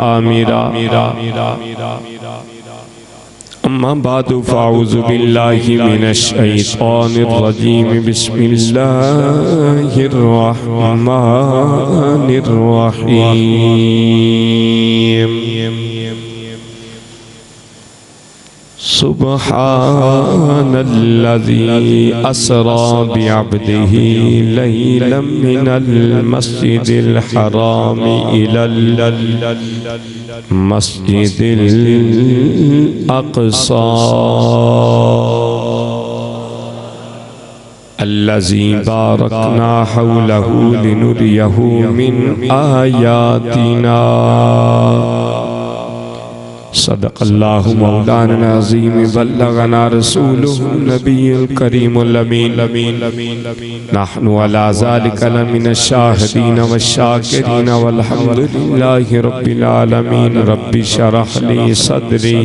आमिरा। अम्मा बादु फ़ाऊज़ु बिल्लाहि मिनश शैतानिर रजीम। बिस्मिल्लाहिर रहमानिर रहीम। सुब्हानल्लज़ी अस्रा बिअब्दिही लैलन मिनल मस्जिदिल हराम इलल मस्जिदिल अक़सा अल्लज़ी बारकना हौलहू लिनुरियहू मिन आयातिना। सदक़ल्लाहु मौलाना अज़ीम बल्लगना रसूलुहु नबियुल करीमुल अमीन। नहनु अला ज़ालिका लमिनश शाहिदीन वश्शाकिरीन वल्हम्दुलिल्लाहि रब्बिल आलमीन। रब्बि शरह ली सदरी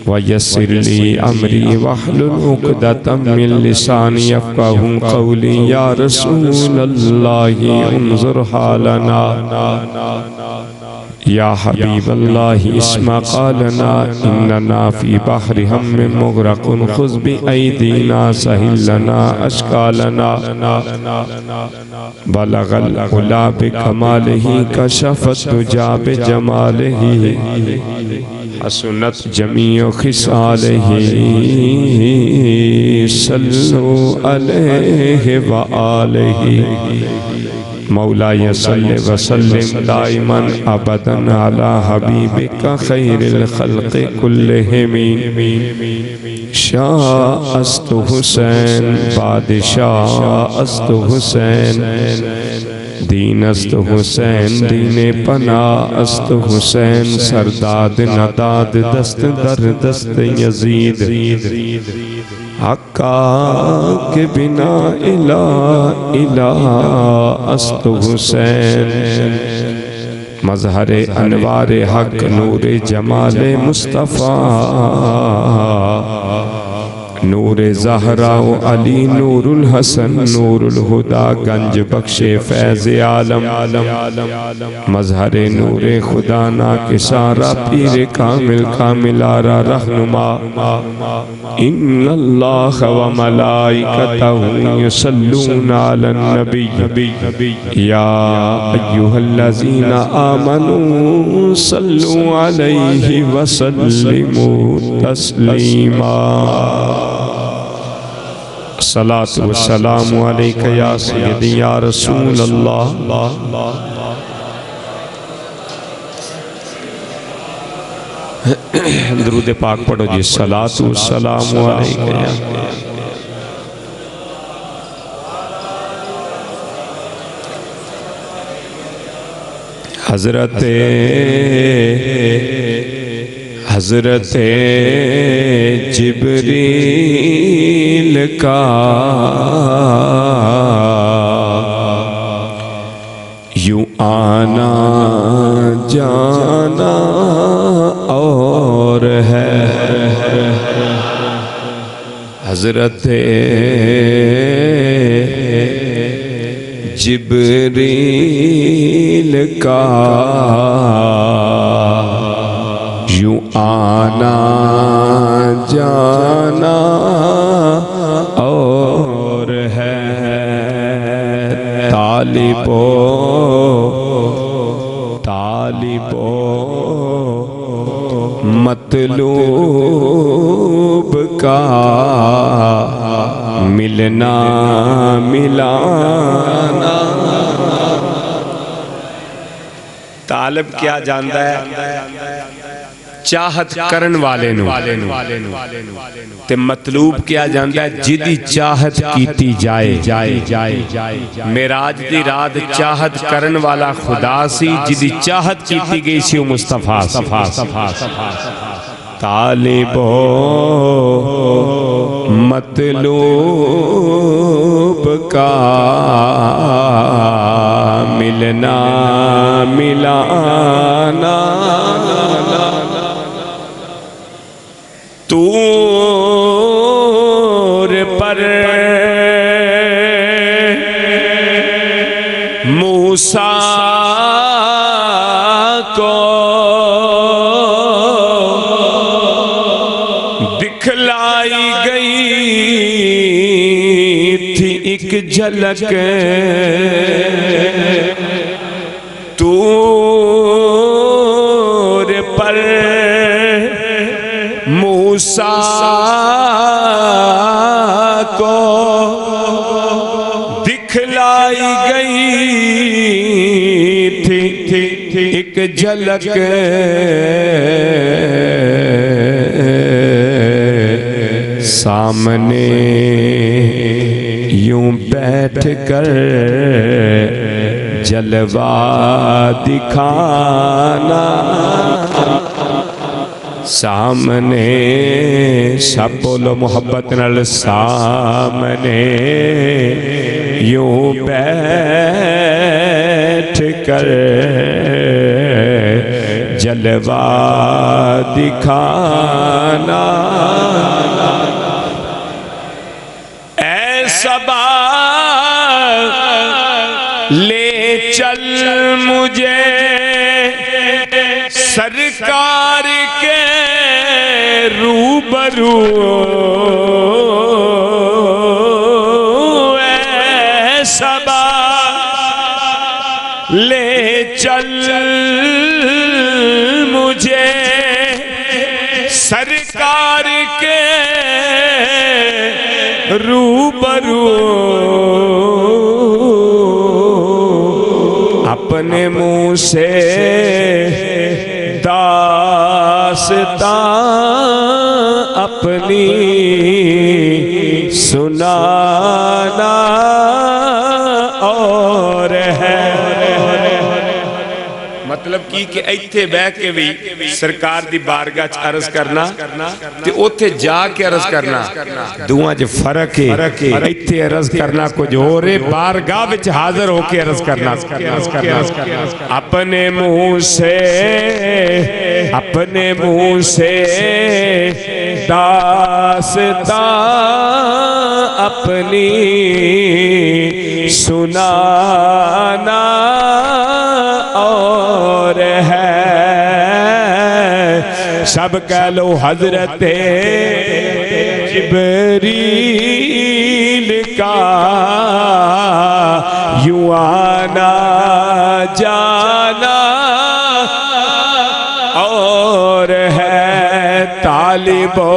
वयस्सिर ली अमरी वहलुल उक़दतम मिन लिसानी यफ़क़हू क़ौली। या रसूलल्लाहि उन्ज़ुर हालना या हबीबल्लाहि इस्मा क़ालना इन्नना फ़ी बहरि हम्मिन मुग़रक़ून ख़ुज़ बिअयदीना सहिल लना अश्कालना। बलगल उला बिकमालिही कशफ़त दुजा बिजमालिही हसनत जमीउ ख़िसालिही। सल्लु अलैहि व आलिही। मौलाय सल्लि व सल्लिम दाइमन अबदन अला हबीबिका खैरिल खल्क़ि कुल्लिहिम। शाह अस्तु हुसैन बादशाह अस्तु हुसैन। दीन अस्तु हुसैन दीने पना अस्तु हुसैन। सरदाद नदाद दस्त दर दस्त यजीद। हक्का के बिना इला इला अस्तु हुसैन। मज़हरे अनवारे हक नूरे जमाले मुस्तफ़ा। नूरे ज़हरा व अली नूरुल हसन नूरुल हुदा गंज बख्शे फैज़ आलम। मज़हरे नूरे खुदा ना किसारा पीर कामिल कामिलारा रहनुमा। इन्नल्लाह व मलाइकतहू युसल्लूना अलन नबी। या अय्युहल्लज़ीना आमनू सल्लू अलैहि व सल्लिमू तस्लीमा। सलातु व सलामु अलैका या सय्यदी या रसूल अल्लाह। दरूद पाक पढ़ो जी। सलातु व सलामु अलैका या हज़रते जिब्रील का यूं आना जाना और है। हज़रते जिब्रील का यूं आना जाना और है। तालिबो मतलूब का मिलना मिलाना। तालिब क्या जानता है? चाहत करन वाले नू। ते मतलूब क्या जानता है? जिदी चाहत कीती जाए। मेराज दी रात चाहत करन वाला खुदा सी। जिदी चाहत कीती गई सी मुस्तफा। तालिबो मतलूब का मिलना मिलाना। तूर पर मूसा एक झलक तूर पर मूसा को दिखलाई गई थी एक झलक सामने यूं बैठ कर जलवा दिखाना सामने सब बोलो मोहब्बत नाल सामने यूं बैठ कर जलवा दिखाना सबा ले चल मुझे सरकार के रूबरू सबा ले चल मुझे सरकार के रूबरू अपने मुंह से दास्तां अपनी सुनाना और है मतलब की कि इत्थे बह के भी सरकार दी बारगाह च अर्ज करना ते उत्थे जाके अर्ज करना दुआं च फर्क है इत्थे अर्ज करना कुछ होर है बारगाह विच हाजिर होके अर्ज करना अपने मुंह से दास्तां अपनी सुनाना और है सब कह लो हजरत जिब्रील का यूं आना जाना और है तालिबो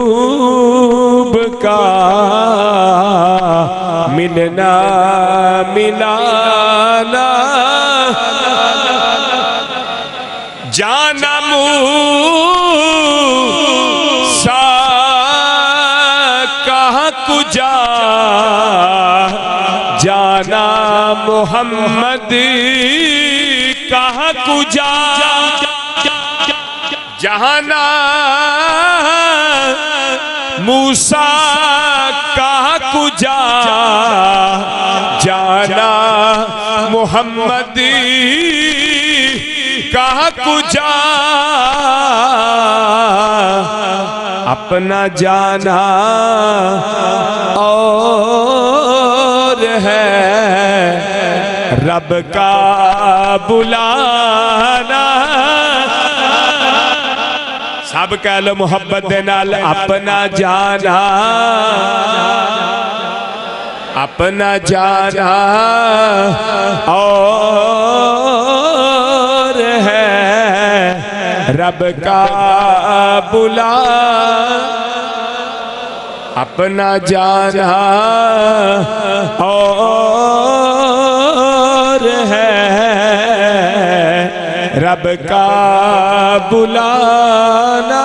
मतलूब का मिलना मिलाना जाना मूसा कहाँ कुजा जाना मोहम्मद कहाँ कुजा जहाना मूसा कहाँ कुजा जाना मोहम्मद कहाँ कुजा अपना जाना और है रब का बुलाना सब कह लो मोहब्बत दे नाल अपना जाना और है रब का बुला अपना जाना और है रब का बुलाना।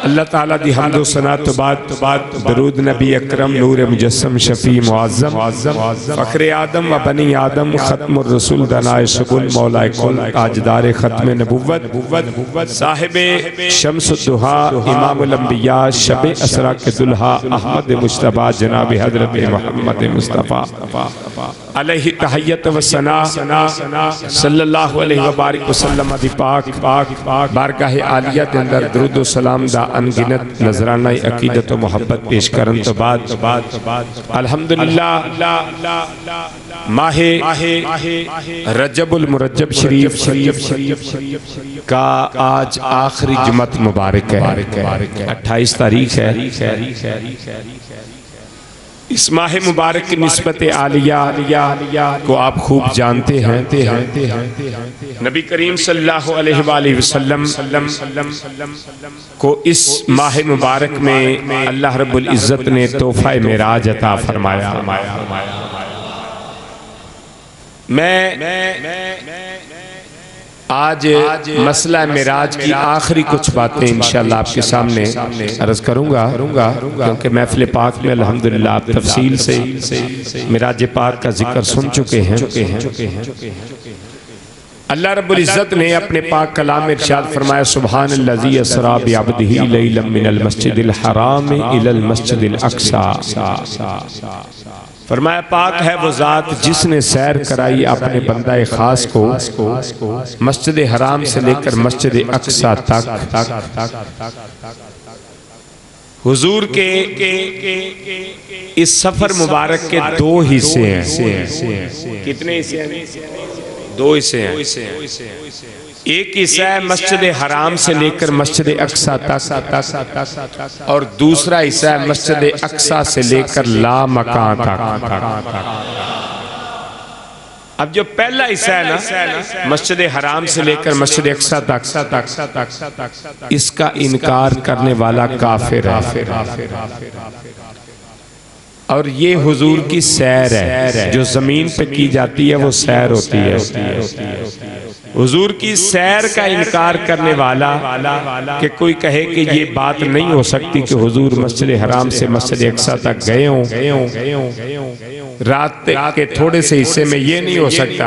अल्लाह ताला दी हम्द व सना तो बाद दरूद नबी अकरम नूर मुजस्सम शफी मुअज़्ज़म फ़ख्रे आदम व बनी आदम ख़त्मुर रसूल दनाए शुगुल मौलाए कुल ताजदार ख़त्म नबुव्वत साहिबे शम्सुद्दुहा इमामुल अंबिया शबे असरा के दुल्हा अहमद मुज्तबा जनाब हज़रत मोहम्मद मुस्तफ़ा अलैहि तहय्यत व सना सल्लल्लाहु अलैहि व बारिक वसल्लम दी पाक बारगाह आलिया दे अंदर दरूद व सलाम दा अनगिनत नजराना अकीदत व मोहब्बत पेश करन तो बाद अल्हम्दुलिल्लाह माहे रजबुल मुरज्जब शरीफ का आज आखिरी जुमत मुबारक है, 28 तारीख है। इस माह मुबारक की निस्बत आलिया को आप खूब जानते हैं। नबी करीम सल्लल्लाहु अलैहि वसल्लम को इस माह मुबारक में अल्लाह रब्बुल इज़्ज़त ने तोहफा मेराज अता फरमाया। मैं आज मसला मेराज की आखिरी कुछ बातें इंशाअल्लाह आपके सामने अर्ज करूंगा, क्योंकि महफिल पाक में अल्हम्दुलिल्लाह आप तफसील से मेराज पाक का जिक्र सुन चुके हैं। अल्लाह रब्बुल इज़्ज़त ने अपने पाक कलाम में इरशाद फरमाया, सुब्हानल्लज़ी अस्रा बिअब्दिही लैलन मिनल मस्जिदिल हराम इलल मस्जिदिल अक़सा। फरमाया पाक है वो ज़ात जिसने सैर कराई अपने बंदा खास को मस्जिद हराम से लेकर मस्जिद अक़सा तक। हुजूर के इस सफर मुबारक के दो हिस्से हैं। कितने हिस्से हैं? दो हिस्से हैं। एक हिस्सा है मस्जिद हराम से लेकर मस्जिद अक़सा तक, और दूसरा हिस्सा है मस्जिद अक़सा से लेकर ला मकान तक। अब जो पहला हिस्सा है ना, मस्जिद हराम से लेकर मस्जिद अक़सा तक, इसका इनकार करने वाला काफिर है। और ये हुजूर की सैर है, जो जमीन पे की जाती है वो सैर होती है। हुजूर की सैर का इनकार करने वाला कि कोई कहे कि ये बात नहीं हो सकती कि हुजूर मस्जिद हराम से मस्जिद अक़सा तक गए हों, रात के थोड़े से हिस्से में ये नहीं हो सकता,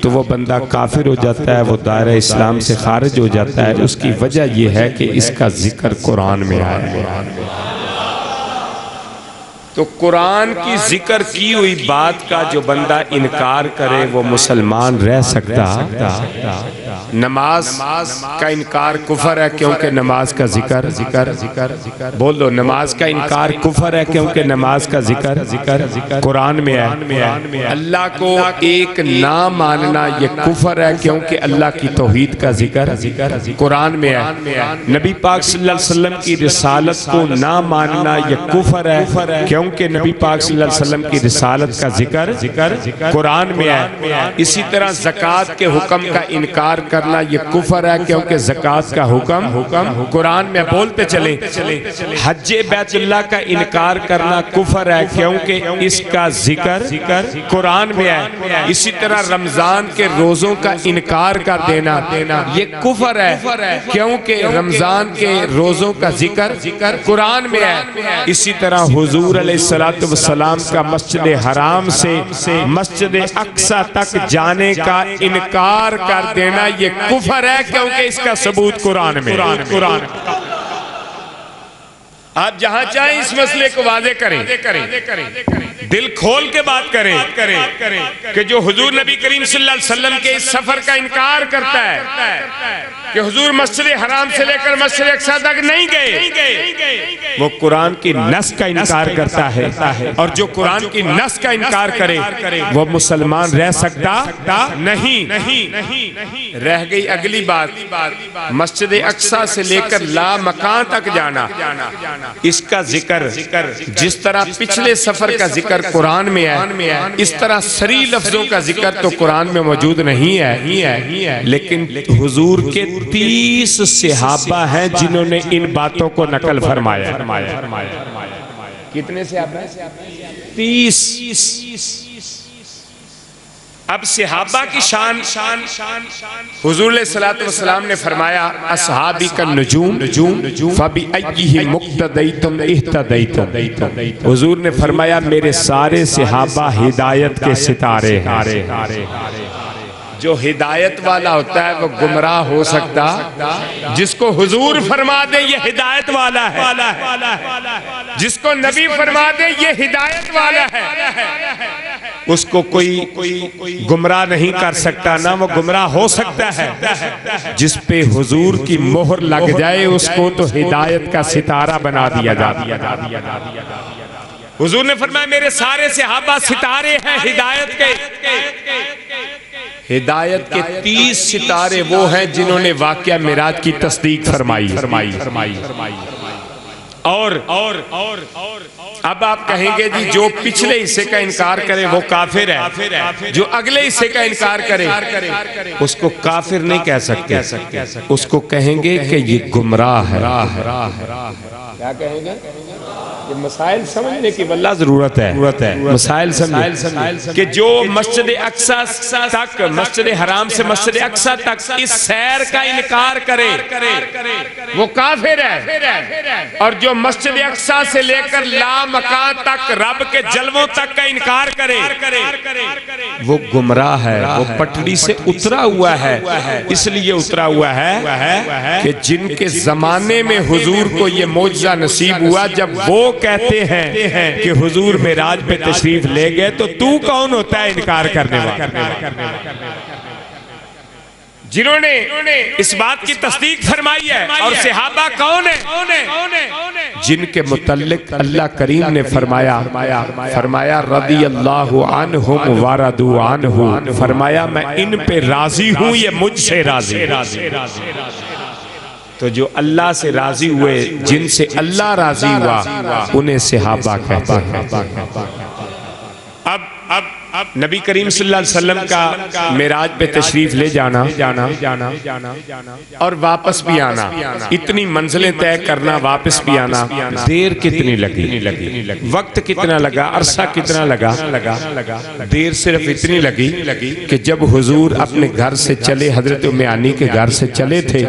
तो वो बंदा काफिर हो जाता है, वो दायरा इस्लाम से खारिज हो जाता है। उसकी वजह यह है कि इसका जिक्र कुरान में आया है। तो कुरान की जिक्र की हुई बात का जो बंदा इनकार करे वो मुसलमान रह सकता? नमाज का इनकार कुफर है, क्योंकि नमाज का जिक्र बोल दो। नमाज का इनकार कुफर है, क्योंकि नमाज का जिक्र कुरान में है। अल्लाह को एक ना मानना ये कुफर है, क्योंकि अल्लाह की तौहीद का जिक्र कुरान में है। नबी पाक सल्लल्लाहु अलैहि वसल्लम की रिसालत को ना मानना ये कुफर है, क्योंकि नबी पाक सल्लल्लाहु अलैहि वसल्लम की रिसालत का जिक्र कुरान में है। इसी तरह ज़कात के हुक्म का इनकार करना ये कुफर है, क्योंकि ज़कात का हुक्म कुरान में। बोलते चले हज्जे बैतुल्लाह का इनकार करना कुफर है, क्योंकि इसका जिक्र कुरान में है। इसी तरह रमजान के रोजों का इनकार कर देना ये कुफर है, क्योंकि रमजान के रोजों का जिक्र कुरान में है। इसी तरह हुजूर अलैहिस्सलातु वस्सलाम का मस्जिद हराम से मस्जिद अक़सा तक जाने का इनकार कर देना ये कुफर है, क्योंकि इसका सबूत कुरान में। आप जहां चाहें इस मसले को वादे करें, दिल खोल के बात करें कि जो हुजूर नबी करीम सल्लल्लाहु अलैहि वसल्लम के इस सफर का इनकार करता है कि हुजूर मस्जिद हराम से लेकर मस्जिद अक़सा तक नहीं गए, वो कुरान की नस का इनकार करता है। और जो कुरान की नस का इनकार करे वो मुसलमान रह सकता नहीं। रह गई अगली बात, मस्जिद अक़सा से लेकर ला मकान तक जाना। इसका जिक्र जिस तरह पिछले सफर का जिक्र कुरान में है, इस तरह सरी लफ्जों का जिक्र तो कुरान में मौजूद नहीं है। लेकिन हुजूर के 30 सहाबा हैं जिन्होंने इन बातों को नकल फरमाया। कितने सहाबा? 30। अब सहाबा की शान हुजूर सल्लल्लाहु अलैहि ने फरमाया, अस्हाबी का नजूम फबी अय्यिहिम मुक्तदैतुम इह्तदैतुम। हुजूर ने फरमाया मेरे सारे सहाबा हिदायत के सितारे हैं। जो हिदायत वाला होता है वो गुमराह हो सकता, जिसको हुजूर फरमा दे ये हिदायत वाला है, जिसको नबी फरमा दे ये हिदायत वाला है। उसको कोई गुमराह नहीं कर सकता, ना वो गुमराह हो सकता है। जिस पे हुजूर की मोहर लग जाए उसको तो हिदायत का सितारा बना दिया जाता। हुजूर ने फरमाया मेरे सारे सहाबा सितारे हैं हिदायत के। हिदायत के 30 सितारे वो हैं जिन्होंने वाक़या मिराज की तस्दीक फरमाई। और अब आप कहेंगे जी जो पिछले हिस्से का इनकार करे वो काफिर है, जो अगले हिस्से का इनकार करे उसको काफिर नहीं कह सकते, उसको कहेंगे कि ये गुमराह है। क्या कहेंगे? ये मसाइल समझने की वल्लाह जरूरत है। मसाइल समझ कि जो मस्जिद अक्सा तक, मस्जिद हराम से मस्जिद अक्सा तक इस सैर का इनकार करे वो काफिर है, और जो मस्जिद अक्सा से लेकर लामकान तक रब के जलवों तक का इनकार करे वो गुमराह है, वो पटड़ी से उतरा हुआ है। इसलिए उतरा हुआ है कि जिनके जमाने में हुजूर को ये मौजज़ा नसीब हुआ, जब वो कहते हैं कि हुजूर मेराज पे तशरीफ ले गए, तो तू कौन होता है इनकार करने वाला? जिन्होंने इस बात की तस्दीक फरमाई है। और सहाबा कौन है? जिनके मुतल्लिक अल्लाह करीम ने फरमाया रदी अल्लाहु अन्हुम व रदू अन्हु, फरमाया मैं इन पे राजी हूं, ये मुझसे राजी। तो जो अल्लाह से राजी हुए, जिनसे अल्लाह राजी हुआ, उन्हें सहाबा कहते हैं। अब नबी करीम सल्लल्लाहु अलैहि वसल्लम का मेराज पे तशरीफ ले जाना और वापस भी आना, इतनी मंजिलें तय करना, वापस भी आना, देर कितनी लगी, वक्त कितना लगा, अरसा कितना लगा? देर सिर्फ इतनी लगी कि जब हुजूर अपने घर से चले, हजरत उम्मे आनी के घर से चले थे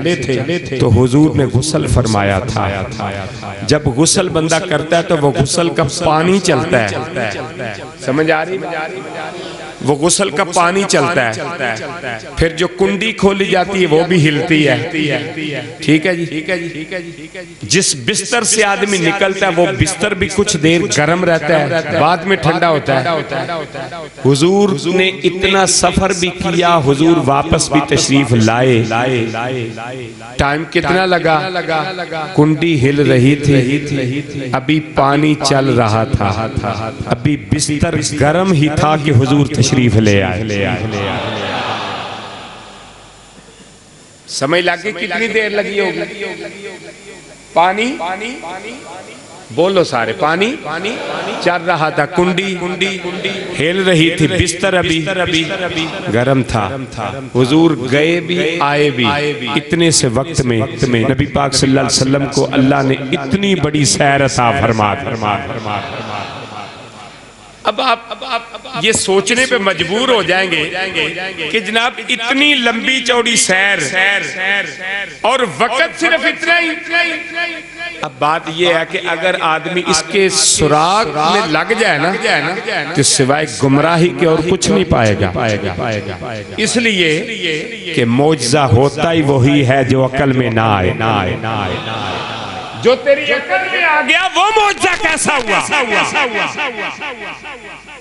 तो हुजूर ने गुस्ल फरमाया था। जब गुस्ल बंदा करता है तो वो गुस्ल का पानी चलता है, समझ आ रही? वो गुस्ल का पानी चलता है, फिर जो कुंडी खोली जाती है वो भी हिलती है। ठीक है जी। जिस बिस्तर से आदमी निकलता है वो बिस्तर भी कुछ देर गर्म रहता है, बाद में ठंडा होता है। हुजूर ने इतना सफर भी किया, हुजूर वापस भी तशरीफ लाए। टाइम कितना लगा? कुंडी हिल रही थी, अभी पानी चल रहा था, अभी बिस्तर गर्म ही था कि हुजूर तशरीफ ले आए। समय लगे, कितनी देर लगी होगी? पानी बोलो सारे, पानी चल रहा था, कुंडी हिल रही थी, बिस्तर अभी गर्म था। हुजूर गए भी आए भी। इतने से वक्त में नबी पाक सल्लल्लाहु अलैहि वसल्लम को अल्लाह ने इतनी बड़ी सैर अता फरमा। अब आप ये सोचने पे मजबूर हो जाएंगे कि जनाब इतनी लंबी चौड़ी सैर और वक्त सिर्फ इतना ही। अब बात ये है कि अगर आदमी इसके सुराग में लग जाए ना तो सिवाय गुमराही के और कुछ नहीं पाएगा। इसलिए कि मौजज़ा होता ही वही है जो अकल में ना आए। जो तेरी अकल में आ गया वो मौजज़ा कैसा हुआ?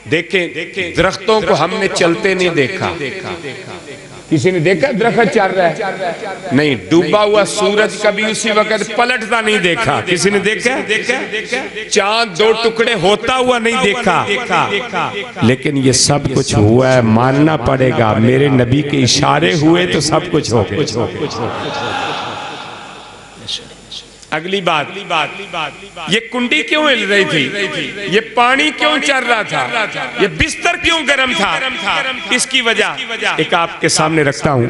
देखें दरख्तों को हमने चलते नहीं देखा। किसी ने देखा दरख्त चल रहा है? नहीं। डूबा हुआ सूरज कभी उसी वक्त पलटता नहीं देखा। किसी ने देखा? चांद दो टुकड़े होता हुआ नहीं देखा। लेकिन ये सब कुछ हुआ है, मानना पड़ेगा। मेरे नबी के इशारे हुए तो सब कुछ हो गया। अगली बात, ये कुंडी क्यों हिल रही थी? ये पानी क्यों चल रहा था? ये बिस्तर क्यों गर्म था? इसकी वजह एक आपके सामने रखता हूँ।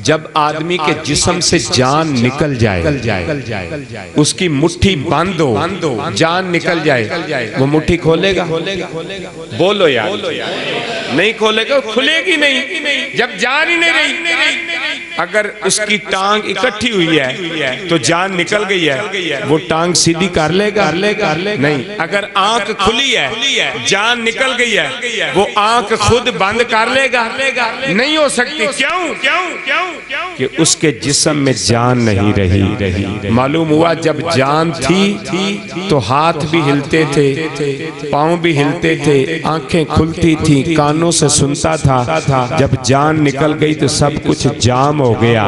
जब आदमी के जिस्म से जान निकल जाए, उसकी मुट्ठी बंद हो, जान निकल जाए, वो मुट्ठी खोलेगा? बोलो यार, नहीं खोलेगा, खुलेगी नहीं। जब जान ही नहीं रही अगर उसकी टांग इकट्ठी हुई है तो जान निकल गई है, वो टांग सीधी कर लेगा नहीं। अगर आंख खुली है जान निकल गई है, वो आंख खुद बंद कर लेगा नहीं हो सकती। क्यों? कि उसके जिस्म में जान नहीं रही। मालूम हुआ जब जान थी तो हाथ भी हिलते थे, पांव भी हिलते थे, आंखें खुलती थी, कानों से सुनता था। जब जान निकल गई तो सब कुछ जाम हो गया।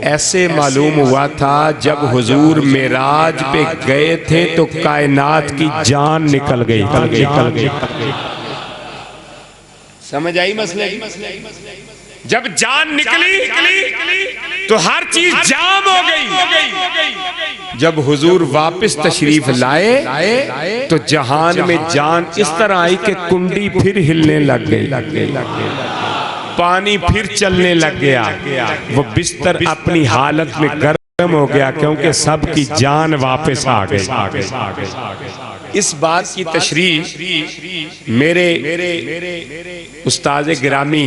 ऐसे मालूम हुआ था जब हुजूर मेराज पे गए थे तो कायनात की जान निकल गई। समझ आई मसले? जब जान निकली तो हर चीज जाम हो गई। जब हुजूर वापस तशरीफ लाए तो जहान में जान इस तरह आई कि कुंडी फिर हिलने लग गई, पानी फिर चलने लग गया, वो बिस्तर अपनी हालत में गर्म हो गया क्योंकि सबकी जान वापस आ गई। इस बात की तशरीह मेरे उस्ताद गिरामी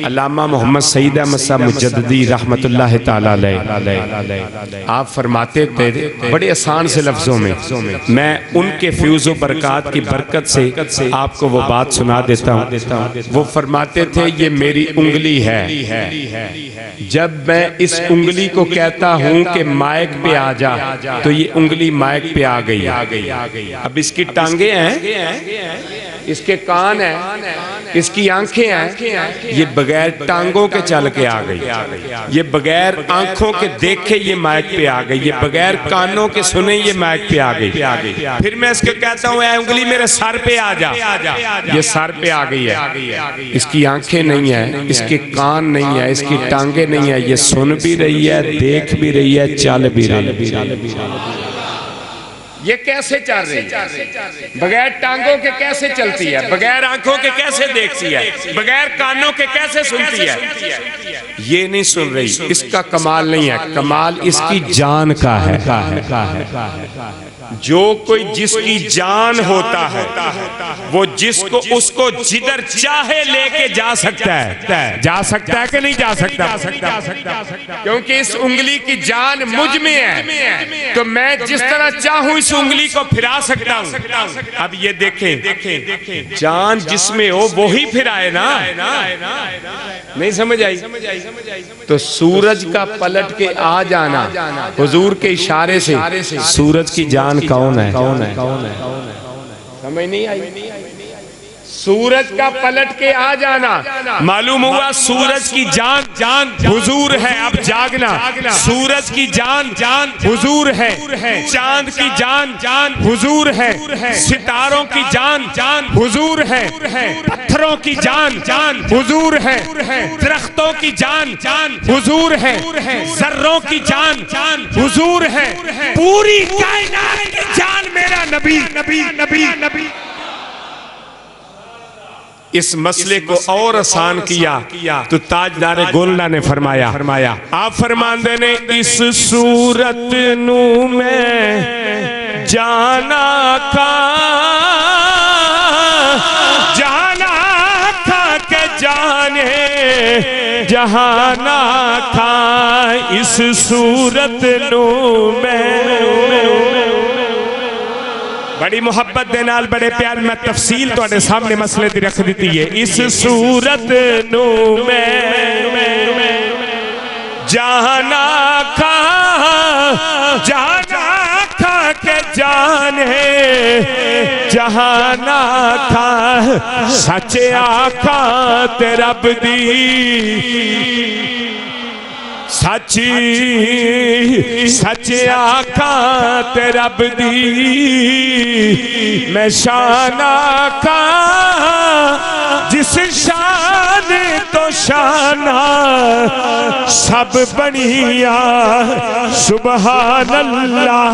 अल्लामा मोहम्मद सईद अहमद साहब मुजद्दिदी रहमतुल्लाह तआला अलैह आप फरमाते थे बड़े आसान से लफ्जों में, मैं उनके फ्यूज़ व बरक़ात की बरकत से आपको वो बात सुना देता हूँ। वो फरमाते थे ये मेरी उंगली है, जब मैं इस उंगली को कहता हूँ कि माइक पे आ जा तो ये उंगली माइक पे आ गई। अब इसकी टांगे हैं, इसके कान हैं, इसकी आंखें हैं, ये बगैर टांगों के चल के आ गई। ये बगैर आंखों के देखे ये माइक पे आ गई, ये बगैर कानों के सुने ये माइक पे आ गई। फिर मैं इसको कहता हूँ उंगली मेरे सर पे आ जा, ये सर पे आ गई है। इसकी आंखें नहीं है, इसके कान नहीं है, इसकी टांगे नहीं है, ये सुन भी रही है, देख भी रही है, चल भी रही है। ये कैसे चल रही है? बगैर टांगों के कैसे चलती है? बगैर आंखों के कैसे देखती है? बगैर कानों के कैसे सुनती है? ये नहीं सुन रही। इसका कमाल नहीं है, कमाल इसकी जान का है। जो कोई जिसकी जान होता है वो जिसको उसको जिधर चाहे लेके जा सकता है कि नहीं जा सकता? क्योंकि इस उंगली की जान मुझ में है तो मैं जिस तरह चाहूं इस उंगली को फिरा सकता हूं। अब ये देखें, जान जिसमें हो वो ही फिराए ना। नहीं समझ आई? तो सूरज का पलट के आ जाना हुजूर के इशारे से, सूरज की जान कौन है? समझ नहीं आई? सूरज का पलट के आ जाना मालूम हुआ सूरज की जान हुजूर है। अब जागना, सूरज की जान हुजूर है, चांद की जान हुजूर है, सितारों की जान हुजूर है, पत्थरों की जान हुजूर है, दरख्तों की जान हुजूर है, जर्रों की जान हुजूर है, पूरी कायनात की जान मेरा नबी। इस मसले को और आसान किया तो ताजदार गोलना ने फरमाया आप फरमांदे ने इस सूरत नू मैं जाना था के जाने जहाना था। इस सूरत नू मैं बड़ी मुहब्बत दे नाल बड़े प्यार में तफसील तुहाडे सामने मसले दी रख दी है। इस सूरत नू मैं जाना था के जाने जहाना था। सच्चे आका ते रब दी सच्चे आका ते रब दी मैं शान आका जिस शान तो शाना सब बनिया सुबहान अल्लाह।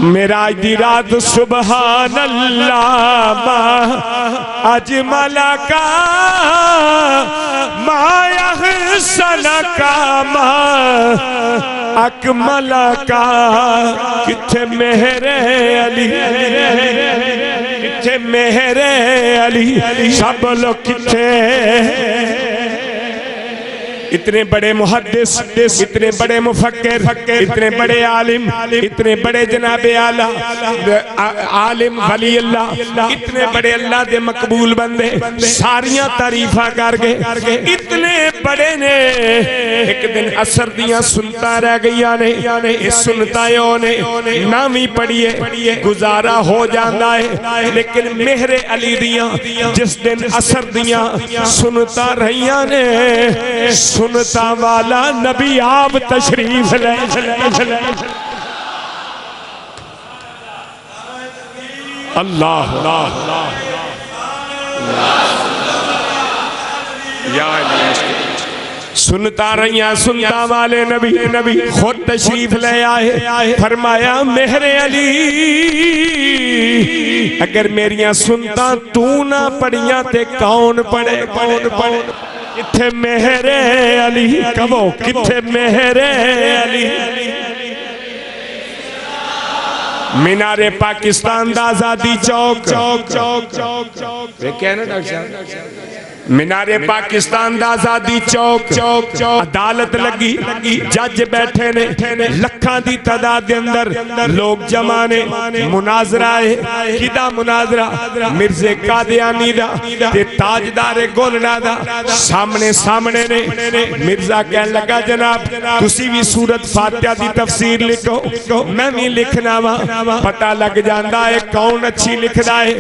मेरा दी रात सुबहान अल्लाह अजमल का माया सनका अकमल का किथे मेरे अली किथे मेरे अली सब लोग किथे। इतने बड़े मुहद्दिस, इतने बड़े मुफक्किर, इतने बड़े आलिम, इतने बड़े जनाबे आला आलिम वली अल्लाह, इतने बड़े अल्लाह दे मकबूल बंदे सारियां तारीफा करके इतने बड़े ने। एक दिन असर दियां सुनता रह गईयां ने, इस सुनतायों ने ना भी पढ़िए गुजारा हो जाता है, लेकिन मेहरे अली दियां जिस दिन असर दियां सुनता रहियां ने, सुनता वाला नबी आप तशरीफ ले। अल्लाह सुनता रहिया, सुनता वाले नबी खुद तशरीफ ले आए। फरमाया मेहरे अली अगर मेरिया सुनता तू ना पढ़िया ते कौन पढ़े, कौन पढ़े। किथे मेहरे अली कहो, किथे मेहरे अली। मीनारे पाकिस्तान दा आजादी चौक देखिए ना डॉक्टर साहब, मीनारे पाकिस्तान दा आजादी चौक अदालत लगी, जज बैठे ने, लखां दी तादाद दे अंदर लोग जमा ने। मुनाजरा है, किदा मुनाजरा? मिर्जे कादियानी दा ते ताजदारे गोलना दा सामने सामने ने। मिर्जा कहन लगा जनाब तुसी भी सूरत फातिहा दी तफसीर लिखो, मैं भी लिखना वा, पता लग जाता है कौन अच्छी लिखदा है।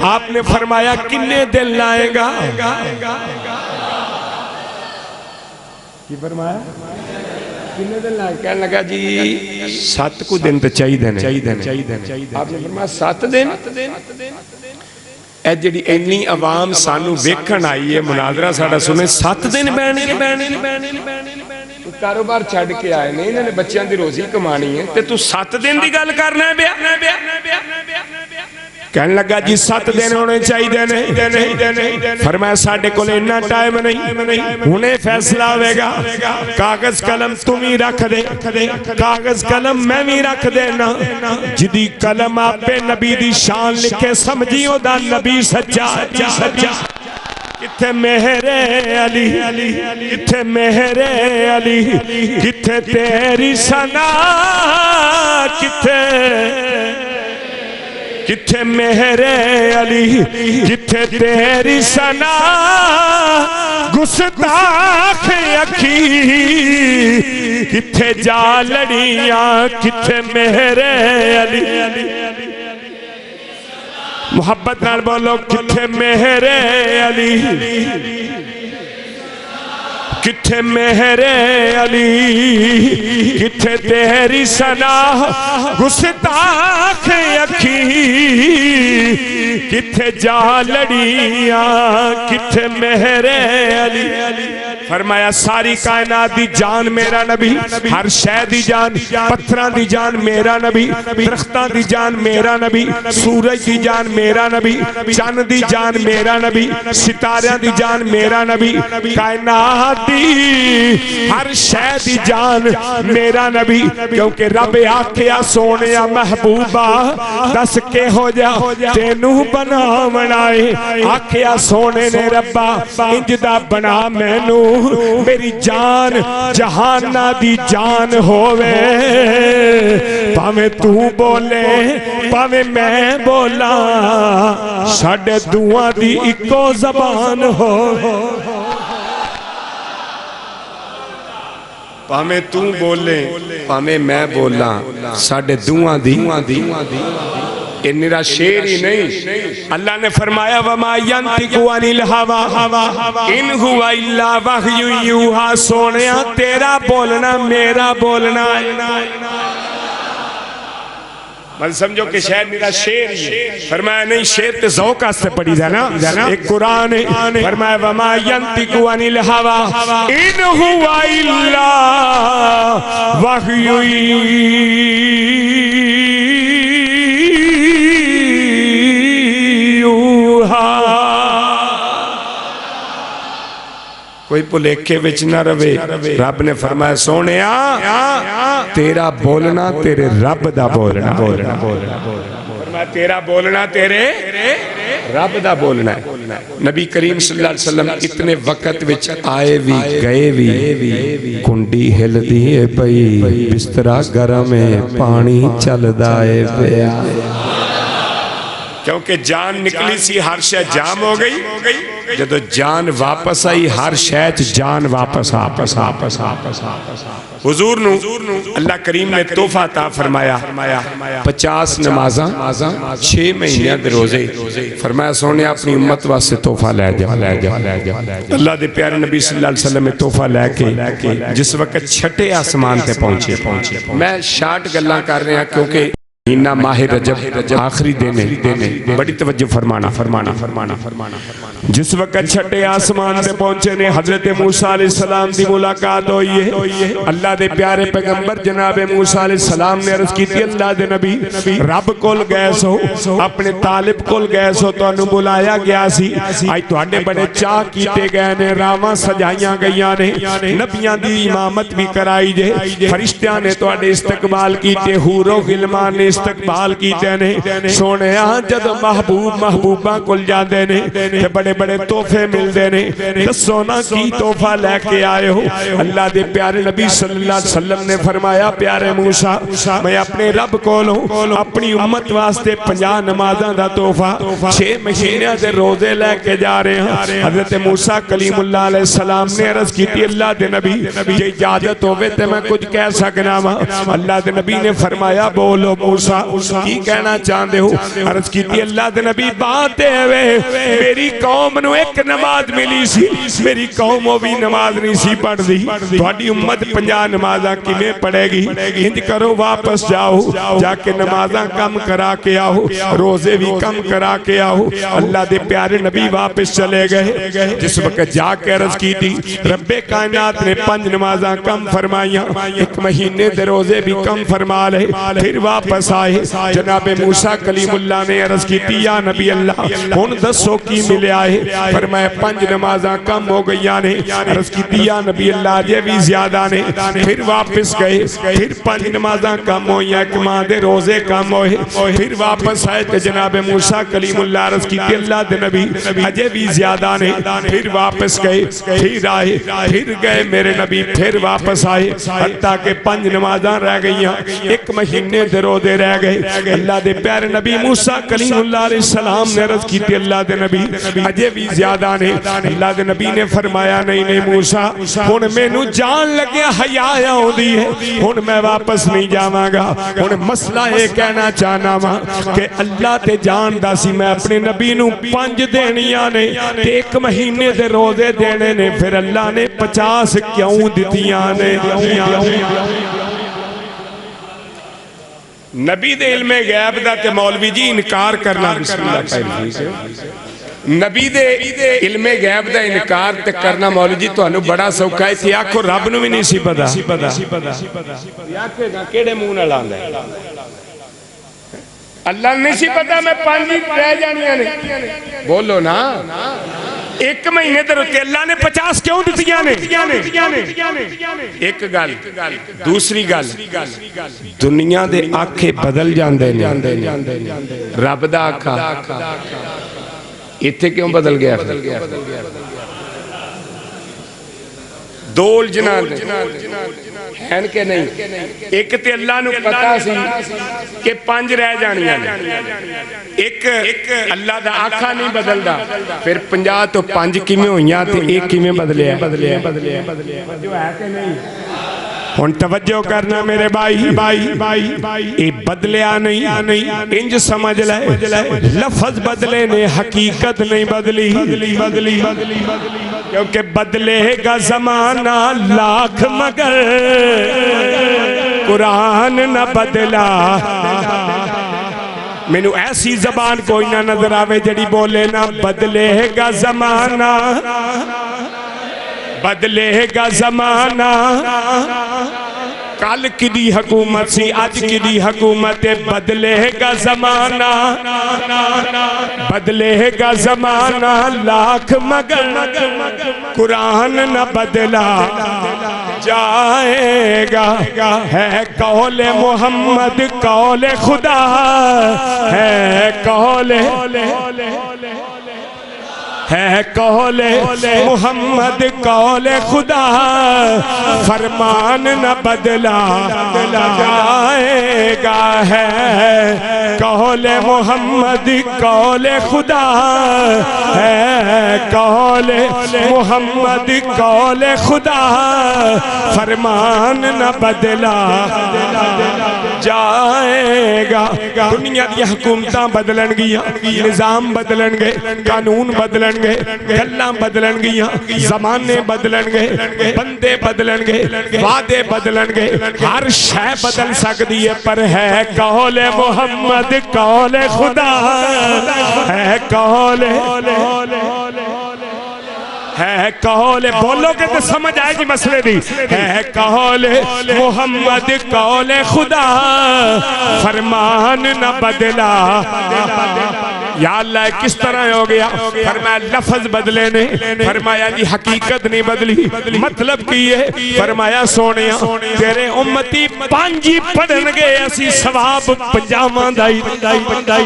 आपने फरमाया किन्ने दिन लाएगा? की फरमाया किन्ने दिन लाए? कहने लगा जी 7 को दिन तो चाहिए। आपने फरमाया 7 दिन? जी इन्नी आवाम सानू वेखण आई है, मुनाजरा साडा सुने, 7 दिन कारोबार छड़ के आए ने, इन्होंने बच्चों की रोजी कमानी है, ते तू 7 दिन की गल करना है बिया? कहने लगा जी 7 दिन होने चाहिए। फरमाया साडे कोल इन्ना टाइम नहीं, हुणे फैसला होगा। कागज कलम तुम ही रख दे, कागज कलम मैं भी रख देना। जिदी कलम आपे नबी दी शान लिखे समझी ओदा नबी सच्चा। किथे मेहरे अली, किथे मेहरे अली, किथे तेरी सना, किथे मेहरे अली, किथे तेरी सना। गुस्ताख अखी किथे जा लड़ियां, किथे मेहरे अली। मोहब्बत नाल बोलो किथे मेहरे अली, किथे मेहरे अली, किथे तेरी सना। गुस्ताख अखी किथे जा लड़ियां, किथे मेहरे अली। फरमाया सारी कायनात दी जान मेरा नबी, हर शय दी जान, पत्थरां दी जान मेरा नबी, दरख्तां दी जान मेरा नबी, सूरज दी जान मेरा नबी, चंद दी जान मेरा नबी, सितारियां दी जान मेरा नबी, कायनात दी हर शय दी जान मेरा नबी। क्योंकि रब आखिया सोने महबूबा दस के हो जा तेनू बनावना है। आखिया सोने ने रब्बा इंज दा बना मैनू, मेरी जान जहाना दी जान होवे। भावे तू बोले भावे मैं बोला, साडे दुआ दी इको जबान हो। भावे तू बोले भावे मैं बोला, साडे दुआ दी। ये निरा शेर ही नहीं, अल्लाह ने फरमाया वमा यंतिकु अनिल हवा इन हुवा इल्ला वहयु यूहा। सोनिया तेरा बोलना मेरा बोलना, मतलब समझो कि शायद मेरा शेर ही है। फरमाया नहीं, शेर ते ज़ौक़ से पढ़ी जाना, एक कुरान है। फरमाया वमा यंतिकु अनिल हवा इन हुवा इल्ला वहयु। कोई भुलेखे विच ना रवे। रब ने फरमाया सोनिया तेरा बोलना तेरे रब दा बोलना बोलना बोलना फरमाया तेरा बोलना तेरे रब दा बोलना है। नबी करीम सल्लल्लाहु अलैहि वसल्लम इतने वक्त विच आए भी गए भी, कुंडी हिलदी है पई, बिस्तरा गरम है, पानी चलदा है पिया, क्योंकि जान निकली सी, हर शय जाम हो गई। जदों जान वापस आई, हर शय च जान वापस हुजूर नू अल्लाह करीम ने तोहफा अता फरमाया 50 नमाज़ां 6 महीने दे रोजे। फरमाया सोने अपनी उम्मत वास्ते तोहफा ले जा। अल्लाह दे प्यारे नबी सल्लल्लाहु अलैहि वसल्लम ने तोहफा लेके जिस वक्त छठे आसमान ते पहुंचे, मैं शार्ट गल्लां कर रहा क्योंकि महीना माह रजब आखिरी दिन है, बड़ी तवज्जो फरमाना। जिस वक्त छठे आसमान पे पहुंचे ने हजरत मूसा अलैहिस्सलाम की मुलाकात हुई है। अल्लाह दे प्यारे पैगंबर जनाब मूसा अलैहिस्सलाम ने अर्ज की, अल्लाह दे नबी रब कोल गए सो, अपने तालिब कोल गए सो, तुहानू बुलाया गया सी, अज तुहाडे बड़े चाह कीते गए ने, रावां सजाइयां गईयां ने, नबियां दी इमामत भी कराई जे, फरिश्तियां ने तुहाडे इस्तकबाल कीते, हूरो गिलमान ने इस्तकबाल कीते ने। सोने जदों महबूबा कोल जांदे ने ते बड़े बड़े तोहफे मिलते ने, दसो ना की तोहफा लैके आए हो। अल्लाह दे प्यारे नबी सल्लल्लाहु अलैहि वसल्लम ने फरमाया, प्यारे मूसा मैं अपने रब कोलों अपनी उम्मत वास्ते 50 नमाज़ां दा तोहफा 6 महीने दे रोजे लेके जा रहे हैं। हजरत मूसा कलीमुल्लाह अलैहिस्सलाम ने अर्ज की, अल्लाह दे नबी जे इजाजत होवे ते मैं कुछ कह सकना वा। अल्लाह दे नबी ने फरमाया, बोलो मूसा की कहना चाहते हो। अर्ज की, अल्लाह दे नबी बात है मेरी कौम नू एक नमाज मिली सी, मेरी कौम वो भी नमाज नहीं सी पढ़दी, तुहाडी उम्मत 50 नमाज़ां किवें पढ़ेगी। इंज करो वापस जाओ, जाके नमाज़ां कम करा के आओ, रोजे भी कम करा के आओ। अल्लाह दे प्यारे नबी वापस चले गए। जिस वक्त जाके अर्ज की थी, रब्बे कायनात ने 5 नमाज़ां कम फरमाइयां, 1 महीने दे रोजे भी कम फरमा ले। फिर वापस आए, जनाबे मूसा कलीमुल्लाह ने अर्ज की, या नबी अल्लाह हुण दसो की मिलिया है। फरमाया 5 नमाज़ां कम हो गईयां ने। अर्ज की, या नबी अल्लाह जे भी ज्यादा ने। फिर वापस गए, फिर 5 नमाज़ां कम होई, एक मां दे रोजे कम होए। फिर वापस आए ते जनाबे मूसा कलीमुल्लाह अर्ज की, अल्लाह दे नबी अजे भी ज्यादा ने। फिर वापस गए, फिर आए, फिर गए मेरे नबी, फिर वापस आए, हत्ता के 5 नमाज़ां रह गईयां, 1 महीने दे रोजे रह गए। अल्लाह दे प्यारे नबी मूसा कलीमुल्लाह अलैहिस्सलाम ने अर्ज की, अल्लाह दे नबी अजे भी ज्यादा ने। अल्लाह दे नबी ने फरमाया, नहीं मूसा हुण मैनू जान लगे हया आउंदी है, हुण मैं वापस नहीं जावांगा। हुण मसला ये कहना चाहना वा कि अल्लाह ते जानदा सी मैं अपने नबी नू 5 देनियां ने ते 1 महीने दे रोजे देने ने, फिर अल्लाह ने 50 क्यों दितियां ने। नबी दे इल्मे गैब दा ते मौलवी जी इनकार करना, नबी दे इल्मे गैब दा इनकार ते करना मौलवी जी तुहानू बड़ा सौखा है। इत्थे आखो रब नू भी नहीं सी पता, आखेगा केड़े मुंह नाल आंदा है, अल्लाह नहीं सी पता मैं 5 ही रह जानियां ने। बोलो ना, 1 महीने दे रोके अल्लाह ने 50 क्यों दितियां ने। एक गल, दूसरी गल, दुनिया दे आखे बदल जांदे ने, रब दा आखा इत्थे क्यों बदल गया। दो उलझना है कि नहीं। एक ते अल्लाह नू पता सी कि 5 रह जानियां ने, एक अल्लाह दा आखा नहीं बदलदा। फिर 50 तो 5 किवें होईयां ते एक किवें बदलिया जो है कि नहीं। हुण तवज्जो करना मेरे भाई, ये बदलिया नहीं, इंज समझ ले, लफज बदले ने हकीकत नहीं बदली। क्योंकि बदलेगा जमाना लाख मगर कुरान न बदला। मैनू ऐसी जबान कोई ना नजर आवे जड़ी बोले ना बदलेगा जमाना, बदलेगा जमाना। कल किदी हुकूमत सी, अज किदी हुकूमत है, बदलेगा जमाना, बदलेगा जमाना लाख मगर कुरान न बदला। जाएगा। है कौले मोहम्मद कौले खुदा, है कौले मोहम्मद कौले खुदा, फरमान न बदला जाएगा। है कौले मोहम्मद कौले खुदा, है कौले मोहम्मद कौले खुदा, फरमान न बदला जाएगा। दुनिया दी हुकूमतां बदलन गियां, निजाम बदलन गए, कानून बदलन गए, गल्लां बदलन गियां, जमाने बदलन गए, बंदे बदलन गए, वादे बदलन गए, हर शय बदल सकती है, पर है कौले मोहम्मद कौले खुदा, है कौले है कौले, बोलोगे तो समझ आएगी मसले दी। है कौले मोहम्मद कौले खुदा, फरमान न बदला। या अल्लाह किस तरह हो गया? फरमाया लफ्ज बदले ने, फरमाया जी हकीकत नहीं बदली। मतलब की है? फरमाया सोनिया तेरे उम्मती पांच ही पढ़नगे, असी सवाब 50 दा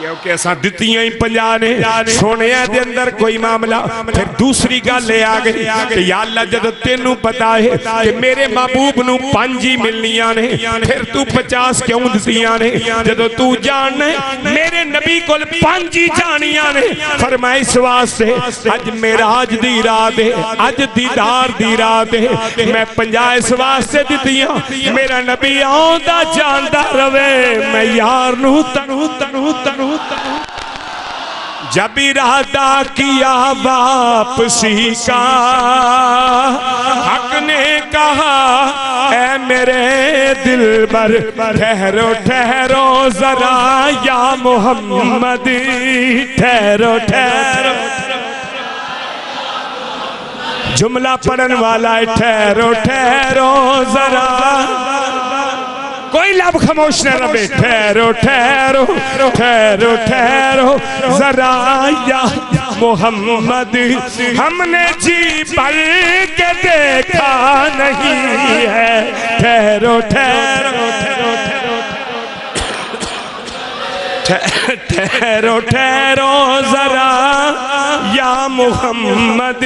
क्योंकि असा दित्तियां ही 50 ने। सोने दे अंदर कोई मामला। फिर दूसरी गल आ गई कि या अल्लाह जब तेनू पता है कि मेरे महबूब नू 5 ही मिलनियां ने, फिर तू 50 क्यों दित्तियां ने? जब तू जानना मेरे नबी कोल 5 ही जानियां ने। फरमाया इस वास्ते अज मेराज दी रात है, अज दीदार दी रात है, मैं 50 इस वास्ते दित्तियां मेरा नबी आंदा जानदा रवे, मैं यार नू तनू तनू तनू जब इरादा किया वापसी का, हक ने कहा ऐ मेरे दिलबर ठहरो ठहरो जरा, या मोहम्मद ठहरो ठहरो। जुमला पढ़न वाला है ठहरो ठहरो जरा, कोई लब खामोश न रहे। ठहरो ठहरो ठहरो ठहरो जरा, या मोहम्मद हमने जी भर के देखा नहीं है। ठहरो ठहरो ठहरो ठहरो जरा, या मोहम्मद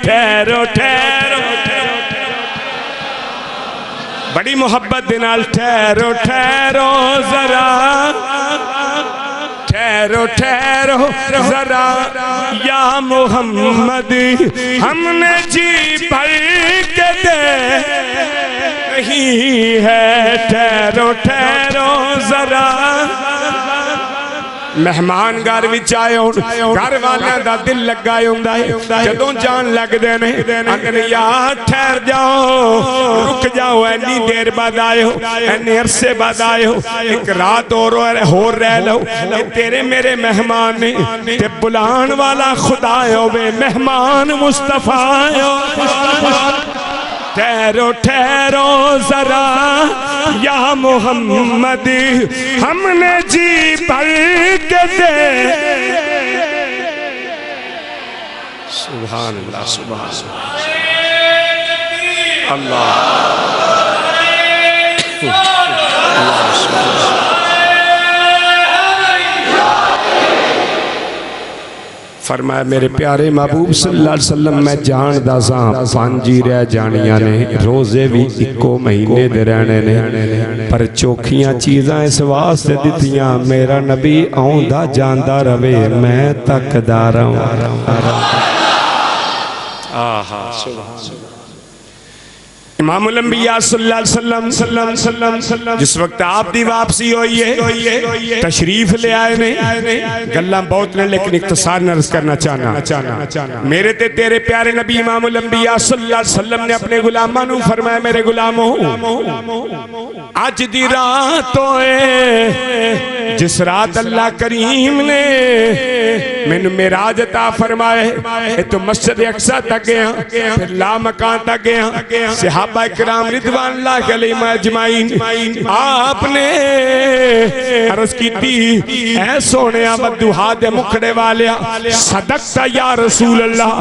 ठहरो ठहरो। बड़ी मोहब्बत दे नाल ठहरो ठहरो जरा, ठहरो ठहरो जरा, या मोहम्मद हमने जी भर के दे नहीं है। ठहरो ठहरो जरा। मेहमान घर विच आए हो, घर वालों का दिल लगा होंदा है, जदों जान लगदे ने आखदे यार ठहर जाओ, रुक जाओ, इन्नी देर बाद आए हो, इन्ने अरसे बाद आए हो, एक रात और रह लो, तेरे मेरे मेहमान ने, ते बुलान वाला खुदा होवे, मेहमान मुस्तफा हो। ठहरो ठहरो जरा, या मोहम्मद हमने जी भर के दे। सुभान अल्लाह, सुभान अल्लाह। फरमाया मेरे प्यारे महबूब सल्लल्लाहु अलैहि वसल्लम मैं जानदा सां 5 ही रह जानियां ने, रोजे भी इको महीने दे रहने ने, पर चोखियां चीज़ां इस वास्ते दित्तियां मेरा नबी आउंदा जानदा रवे, मैं तकदा रहां। आहा सुभान। इमामुल अंबिया सल्लल्लाहु अलैहि वसल्लम जिस वक्त आप दी वापसी हुई है, तशरीफ ले आए ने, गल्लां बहुत ने लेकिन इख्तिसार न अर्ज करना चाहना। मेरे ते तेरे प्यारे नबी इमामुल अंबिया सल्लल्लाहु अलैहि वसल्लम ने अपने गुलामां नू फरमाया मेरे गुलामो अज दी रात होए जिस रात अल्लाह करीम ने मैनू मेराज अता फरमाए, तो मस्जिद अक्सा तक गया, फिर ला मकान तक गया, सहाबा किराम रिदवानुल्लाह अलैहिम अजमाइन आपने अर्ज की ऐ सोने वदुहा दे मुखड़े वालिया सदकता या रसूल अल्लाह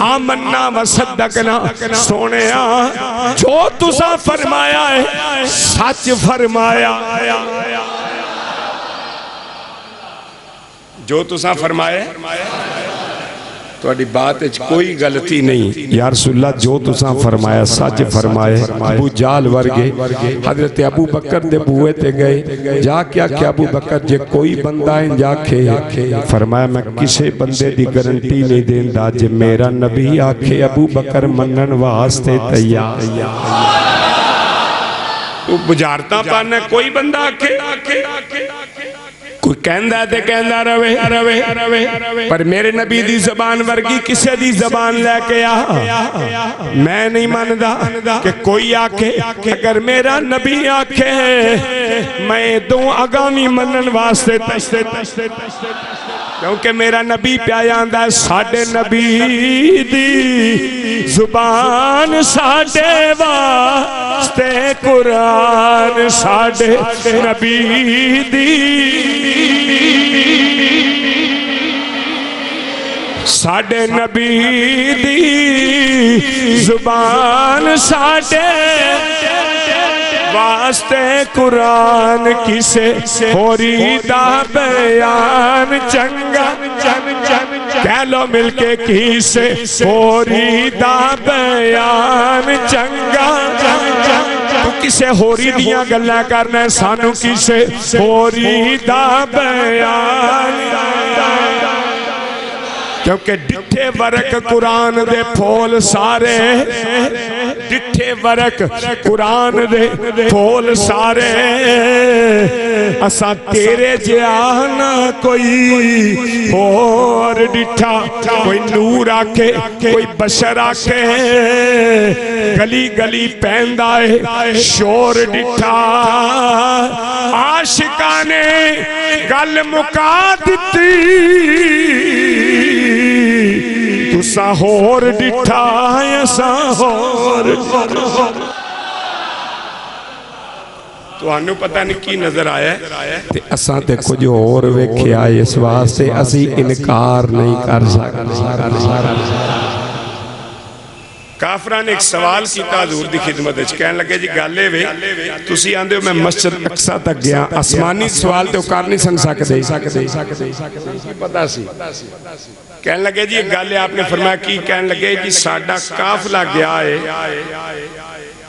आमन्ना व सदकना। सोने जो तुसा फरमाया है सच फरमाया, जो तुसा फरमाया तुहाडी बात विच कोई गलती नहीं। या रसूलल्लाह जो तुसा फरमाया सच फरमाया। अबू जाल वर्गे हजरत अबू बकर दे बूए ते गए, जाके आखे अबू बकर जे कोई बंदा इंज आखे, फरमाया मैं किसी बंदे दी गारंटी नहीं देंदा, जे मेरा नबी आखे अबू बकर मनन वास्ते तैयार। तू बुझारता पाना कोई बंदा आखे कोई कहंदा ते कहंदा रवे, पर मेरे नबी दी जबान वर्गी किसे दी जबान लैके आ। मैं नहीं मानदा कि कोई आखे, अगर मेरा नबी आखे मैं दो आगामी मनन वास्ते क्योंकि मेरा नबी प्याया आंदा साडे नबी दी जुबान साडे वास्ते कुरान, साडे नबी दी साडे नबी दी जुबान साडे वास्ते कुरान, किसे होरी दा बयान चंगा कह लो मिलके, किसे होरी दा बयान चंगा। तू किसे होरी दियां गल्लां करना, सानू किसे होरी दा बयान, क्योंकि डिठे वरक कुरान दे फूल सारे, डिठे वरक कुरान दे फूल सारे, असा तेरे जिहा कोई होर डिठा। कोई नूर आखे, कोई बशर आखे, गली गली पैंदा है शोर डिठा। आशिका ने गल मुका दिती, तुसा होर डिठा असा होर। तुहानू पता नहीं की नजर आया ते असां ते कुछ होर वेख्या, इस वास्ते असी इनकार नहीं कर सकते। काफरा ने एक सवाल किया हजूर की खिदमत, कहने लगे जी गल वे तुसी आंदे हो मैं मस्जिद अक्सा तक गया, आसमानी सवाल तो कर नहीं सकते पता सी। कहने लगे जी गल आपने फरमाया की, कहने लगे जी साडा काफिला गया है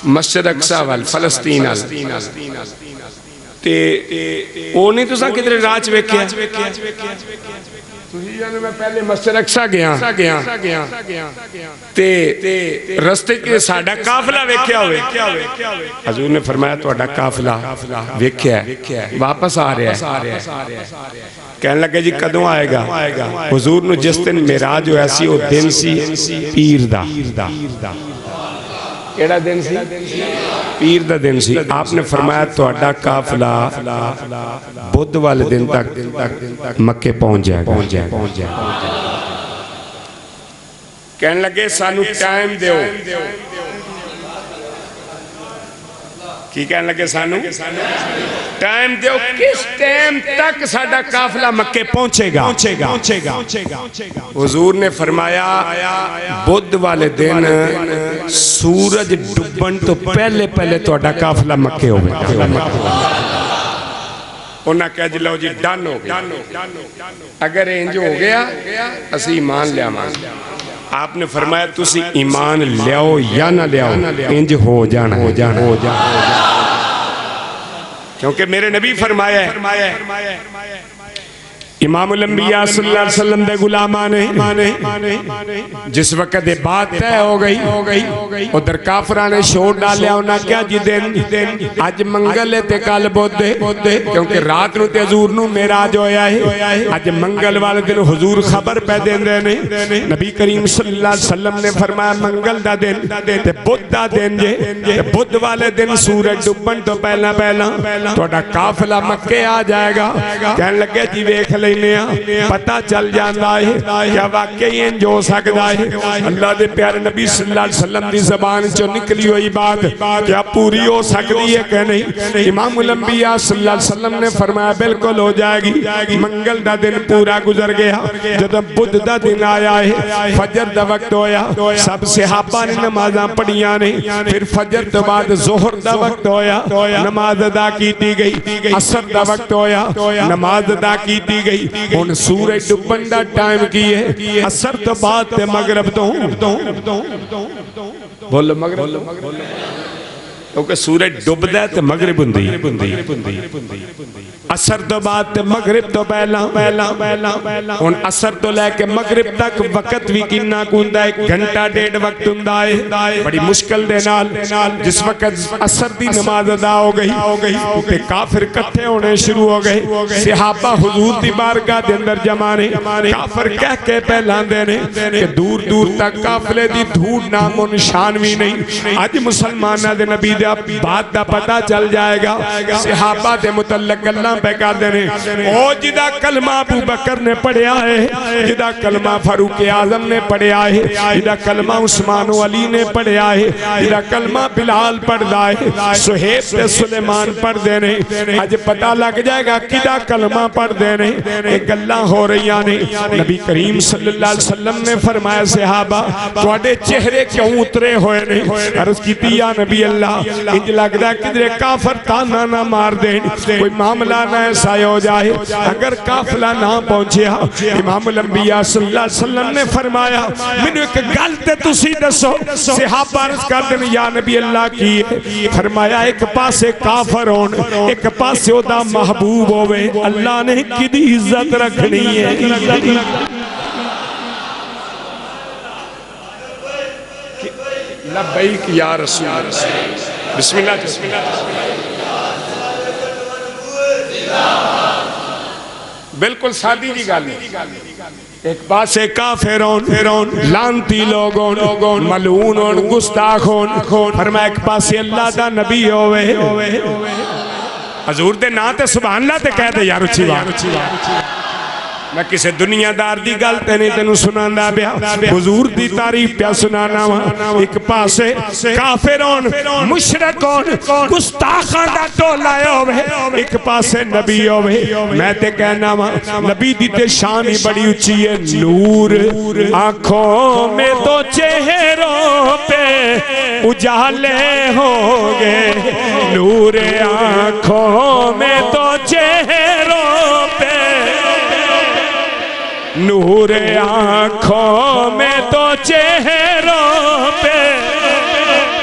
मस्जिद अक्सा वाल फलस्तीन वाल, ते ओ नहीं तुसा किधरे राह च वेख्या? मैं पहले मस्जिद अक्सा गया ते रस्ते च साडा काफिला वेख्या होवे। हजूर ने फरमाया तुहाडा काफिला वेख्या वापस आ रहा है। कहने लगे जी कदों आएगा? हुजूर नूं जिस दिन मेराज होया सी वो दिन सी पीर दा। केड़ा दिन सी? पीर दा दिन सी। आपने फरमाया तुहाडा काफिला बुध वाले दिन तक मक्के पहुंच जाएगा। कहने लगे सानू टाइम दो। की कहने लगे सानू टाइम दो, किस टाइम तक साडा काफिला मक्के पहुंचेगा? हुजूर ने फरमाया बुध वाले दिन सूरज डुबन तो पहले पहले तुहाडा काफिला मक्के होवेगा। उन्हें कहा जी लो जी डन हो गया, अगर इंज हो गया असी ईमान लियावांगे। आपने फरमाया तुसी ईमान लियाओ या ना लियाओ, इंज हो जाना हो जाना, क्योंकि मेरे नबी फरमाया इमामुल अंबिया सल्लल्लाहु अलैहि वसल्लम दे गुलामां ने जिस वक्त ये बात तय हो गई उधर काफरा ने शोर डालिया। उन्हें क्या जी दिन अज मंगल है ते कल बुध है, क्योंकि रात नूं ते हुजूर नूं मेराज होया है। अज मंगल वाले दिन हुजूर खबर पै देंदे ने, नबी करीम सल्लल्लाहु अलैहि वसल्लम ने फरमाया मंगल दा दिन ते बुध दा दिन जे, बुध वाले दिन सूरज डुबन तो पहला तुहाडा काफिला मक्के आ जाएगा। कहने लगे जी वेख ले लेने पता चल जाता है क्या वाकई इंज हो सकता है। अल्लाह के प्यारे नबी सल्लल्लाहु अलैहि वसल्लम की ज़बान चो निकली हुई बात क्या पूरी हो सकती है कि नहीं। इमामुल अंबिया सल्लल्लाहु अलैहि वसल्लम ने फरमाया बिल्कुल हो जाएगी। मंगल का दिन पूरा गुजर गया, जब बुध का दिन आया है, फजर का वक्त होया, सब सहाबा ने नमाज़ां पढ़ियां ने, फिर फजर तो बाद जोहर का वक्त होया, नमाज अदा की गई, असर का वक्त होया, नमाज अदा की गई। हुण सूरज डुबन का टाइम की है, असर तो बाद ते मगरब तो बोलो मगरब, क्योंकि सूरज डुबदा है तो मगरिब हुंदी है, असर तो बाद ते मगरिब तो पहला हुण असर तो लैके मगरिब तक वक्त भी किन्ना हुंदा है, 1 घंटा 1.5 वक्त हुंदा है। बड़ी मुश्किल दे नाल जिस वक्त असर दी नमाज अदा हो गई ते काफिर इकट्ठे होने शुरू हो गए। सहाबा हुजूर दी बारगाह दे अंदर जमा ने, काफिर कह के पहलांदे ने कि दूर दूर तक काफिले दी धूड़ नामो निशान भी नहीं। अज मुसलमानां दे नबी बात का पता चल जाएगा। सहाबा दे मुतल्लक गल्लां पे करदे ने, ओ जिदा कलमा अबू बकर ने पढ़िया है, जिदा कलमा फारूक आजम ने पढ़िया है, जिदा कलमा उस्मान अली ने पढ़िया है, जिदा कलमा बिलाल पढ़दा है, सुहेब ते सुलेमान पढ़दे ने। अज पता लग जाएगा किदा कलमा पढ़दे ने। ये गल्लां हो रही ने। नबी करीम सल्लल्लाहु अलैहि वसल्लम ने फरमाया सहाबा तुहाडे चेहरे क्यों उतरे हुए ने। अर्ज कीती या नबी अल्लाह इंज लगदा किधरे काफिर ताना ना मार देन, कोई मामला ना ऐसा हो जाए। अगर काफिला ना पहुंचया, इमाम अंबिया सल्लल्लाहु अलैहि वसल्लम ने फरमाया मैनू एक गल ते तुसी दसो। सहाबा अर्ज करदे या नबी अल्लाह की। फरमाया एक पासे काफिर होन, एक पासे ओदा महबूब होवे, अल्लाह ने किदी इज्जत रखनी है। लब्बैक या रसूल अल्लाह, बिस्मिल्लाह बिल्कुल सादी जी गल। एक पासे काफिर लानती लोग मलून गुस्ताख फरमाया एक पासे अल्लाह दा नबी होवे। हजूर दे ना ते सुभान अल्लाह ते कह दे यार उच्ची बात। मैं किसी दुनियादार की गल ते नहीं तेनू सुनांदा पिया, हुजूर दी तारीफ पिया सुनाना वा। एक पासे काफिर होन, मुशरिक होन, गुस्ताखां दा टोला होवे, एक पासे नबी होवे। मैं ते कहना वा नबी दी ते शान ही बड़ी ऊंची है। नूर आंखों में तो चेहरों पे उजाले होंगे, नूर आंखों में तो चेहरों पे, नूर आंखों में तो चेहरों पे।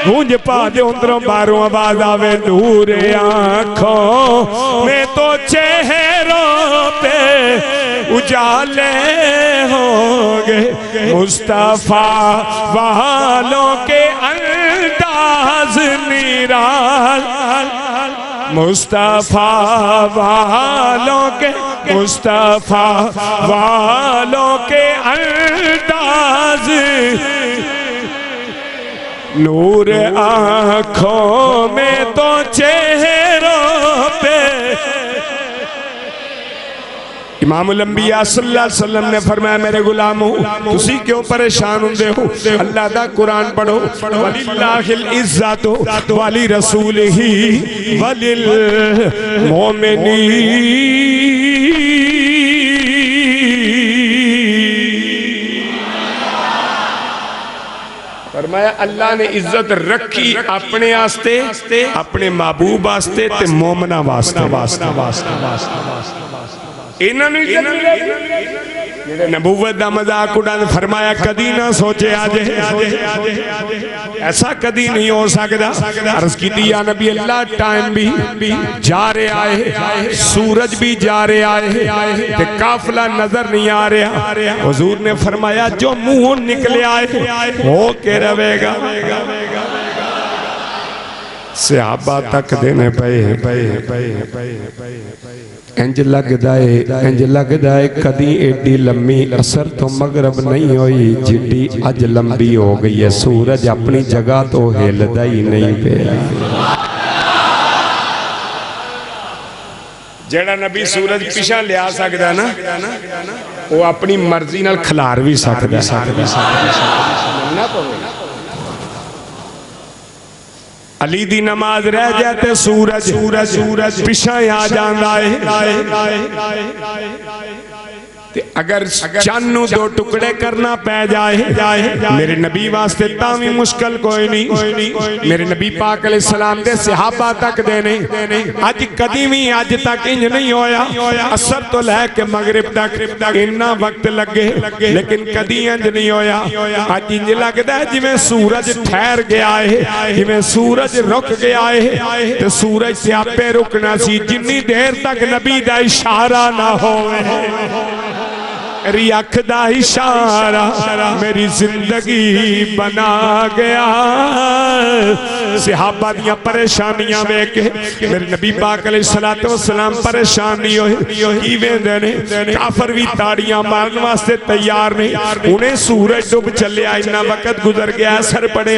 गूंज पा दे अंदरों बाहरों आवाज आवे, नूर आंखों में तो चेहरों पे उजाले होंगे, मुस्तफा वालों के अंदाज निराल, मुस्तफा वालों के, मुस्तफा वालों के अंदाज, नूर आँखों में तो चेहरों पे। इमामुल अंबिया सल्लल्लाहु अलैहि वसल्लम ने फरमाया मेरे गुलामो तुसी क्यों परेशान हुंदे हो, अल्लाह दा कुरान पढ़ो। वलिल्लाहिल इज्जतु वली रसूलिही वलिल मोमिनीन। फरमाया अल्लाह ने इज्जत रखी अपने आस्ते, अपने महबूब आस्ते ते मोमना वास्ते। नबूवत दा मजाक उड़ा फरमाया कदी ना सोचे आज ऐसा कदी नहीं हो सकता। अर्ज की या नबी अल्लाह टाइम भी जा रहा है, सूरज भी जा रहा है ते काफिला नजर नहीं आ रहा। हुजूर ने फरमाया जो मुंह निकले आए हो के रहेगा। सहाबा तक देने इंज लगदा है कदी एडी लम्मी असर तो मगरब नहीं हुई जिड्डी अज लंबी हो गई है। सूरज अपनी जगह तो हिलदा ही नहीं पे। जेड़ा नबी सूरज पिछा लिया सकता ना वो अपनी मर्जी नाल खिलार भी सकता। अली दी नमाज रह जाए तो सूरज सूरज सूरज पिछा आ जाता है। अगर चन्न दो टुकड़े करना पै जाए मेरे नबी वास्ते तावी मुश्किल कोई नहीं। मेरे नबी पाक अलैहिस्सलाम दे सहाबा तक देने अज कदी भी अज तक इंज नहीं होया। असर तो लैके मगरिब तक इन्ना वक्त लगे लेकिन कदी इंज नहीं होया। अज इंज लगदा है जिवें सूरज ठहर गया है, जिवें सूरज रुक गया है। ते सूरज से आपे रुकना सी जिन्नी देर तक नबी दा इशारा ना होवे। मेरी अख दा इशारा मेरी जिंदगी बना गया। सहाबा दियां परेशानियां वेख के मेरे नबी पाक अलैहिस्सलातु वस्सलाम परेशान नहीं होए। की वेंदे ने काफर भी ताड़ियां मारन वास्ते तैयार नहीं। उन्हें सूरज डुब चलिया, इन्ना वक्त गुजर गया, असर पड़े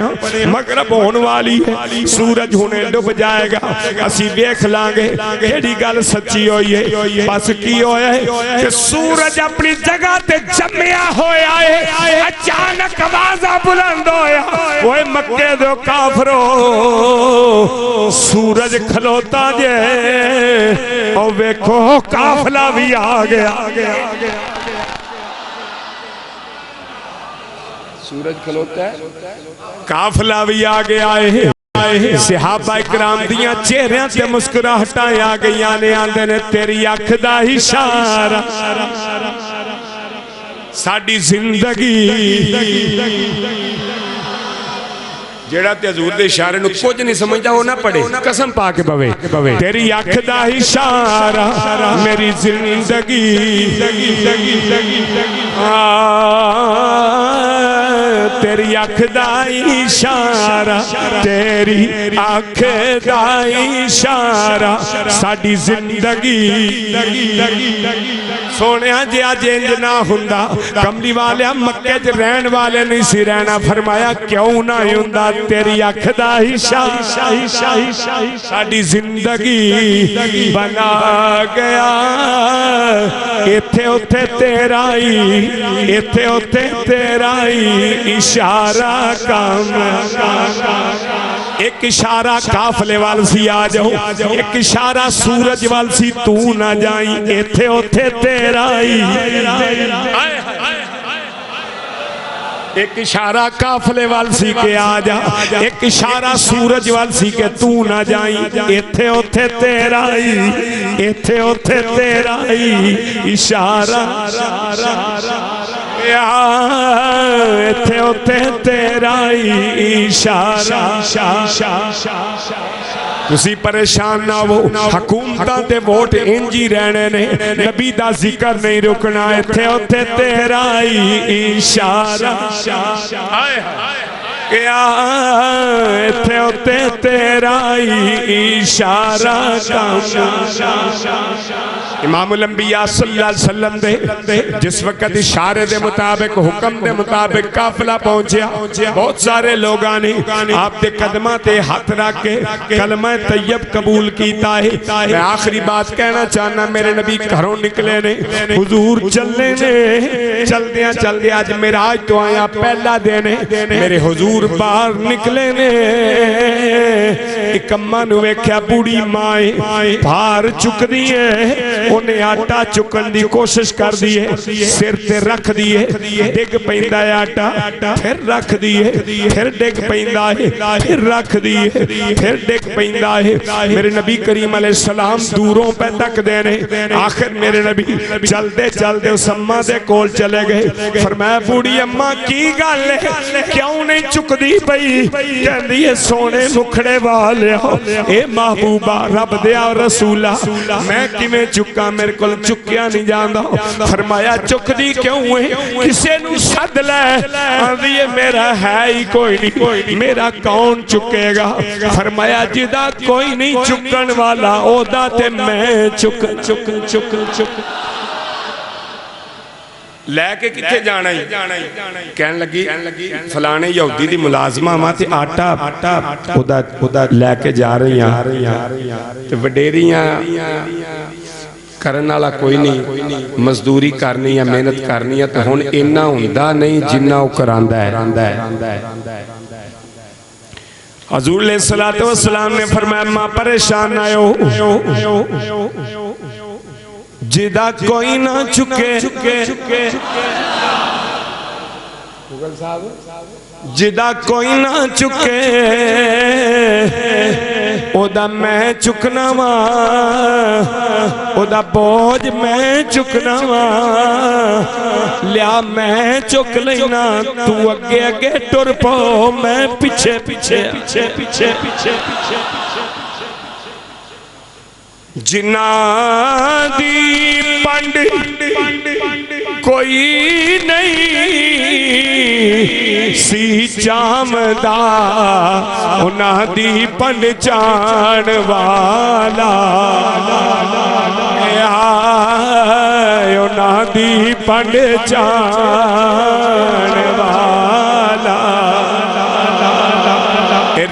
मगरब होने वाली है, सूरज हुणे डुब जाएगा, असी वेख लांगे केड़ी गल सच्ची होई है। बस की होया है कि सूरज अपनी जगह ते जम्मिया होया है। अचानक आवाज़ा बुलंद होया, ओए मक्के दो काफरो सूरज खलोता जे और वेखो काफला भी आ गया। सूरज खलोता है, काफला भी आ गया है। सहाबा इकराम दियां चेहरियां ते मुस्कुराहटां आ गईयां ने। आंदे ने तेरी अख दा इशारा साडी जिंदगी। जेड़ा ते हजूर दे इशारे नु कुछ नहीं समझदा वो ना पढ़े, कसम पा के पवे। तेरी अख दा इशारा मेरी जिंदगी। तेरी अख दा इशारा, तेरी अख दा इशारा साडी जिंदगी। सोने जे अज इंज ना हुंदा कमली वाले मक्के च रहन वाले नहीं सी रहना। फरमाया क्यों ना हुंदा, तेरी अख दा इशारा साडी जिंदगी बना गया। इथे उथे तेरा ही, इथे उथे तेरा ही इशारा काम। एक इशारा काफले वाल सी आ जाओ, एक इशारा सूरज वाल सी तू ना जाई। इथे उथे तेरा ही, एक इशारा काफले वाल सी के आ जा, एक इशारा सूरज वाल सी के तू ना जाई। इथे उथे तेरा ही, इथे उथे तेरा ही इशारा। इथे उथे तेरा ही इशारा। तुसी परेशान ना हो, हुकूमतां ते वोट इंज ही रहने ने, नबी दा जिक्र नहीं रुकना। इथे उथे तेरा ही इशारा। इथे उथे तेरा ही इशारा। इमामुल अंबिया सल्लल्लाहु अलैहि वसल्लम दे जिस वक्त इशारे दे मुताबिक, हुक्म दे मुताबिक काफिला पहुंचा, बहुत सारे लोगों ने आप दे कदमां ते हाथ रख के कलमा तैयब कबूल कीता है। मैं आखिरी बात कहना चाहना, मेरे नबी घरों निकले ने, हुजूर चलने ने, चलदियां चलदियां अज मेराज तो आया पहला दिन, मेरे हुजूर बाहर निकले ने। एक अम्मा नूं वेख्या, बूढ़ी माए भार चुकदी है, उन्हें आटा चुकन की कोशिश कर दी है, सिर ते रख दी है, डिग पैंदा है आटा, फिर रख दी है, फिर डिग पैंदा है, फिर रख दी है, फिर डिग पैंदा है। मेरे नबी करीम अलैहिस्सलाम दूरों पे तक देने, आखिर मेरे नबी चलते चलते उस अम्मा दे कोल चले गए। फरमाया बूढ़ी अम्मा की गल है, क्यों नहीं चुकदी पई? कहंदी है सोने मुखड़े वाले ए महबूबा रब दे रसूला, मैं किवें चुका, मेरे को चुकिया नहीं जाता। फरमाया चुकदी क्यों है, किसे नू सद लै। आंदी है मेरा है ही कोई नहीं, मेरा कौन चुकेगा? फरमाया जिदा कोई नहीं चुकन वाला ओदा ते मैं चुक चुक चुक चुक लैके किथे जाना ही। कहन लगी फलाने यहूदी दी मुलाजमा वा ते आटा ओदा लैके जा रही ते वडेरियां करन वाला कोई नहीं, मजदूरी करनी है, मेहनत करनी है, तो हुण इन्ना हुंदा नहीं जिन्ना वो करांदा है। हजूर अलैहिस्सलातु वस्सलाम ने फरमाया मां परेशान ना हो जिदा कोई ना चुके जिदा कोई ना चुके ओदा मैं चुकना वा, ओदा बोझ मैं चुकना वा, लिया मैं चुक लेना, तू अगे अगे टुर पो, मैं पीछे पीछे पीछे पीछे पीछे पीछे जिन्ना दी पंड कोई नहीं सी चामदा, उन्हां दी पंड चाण वाला, उन्हां दी पंड चाण वाला,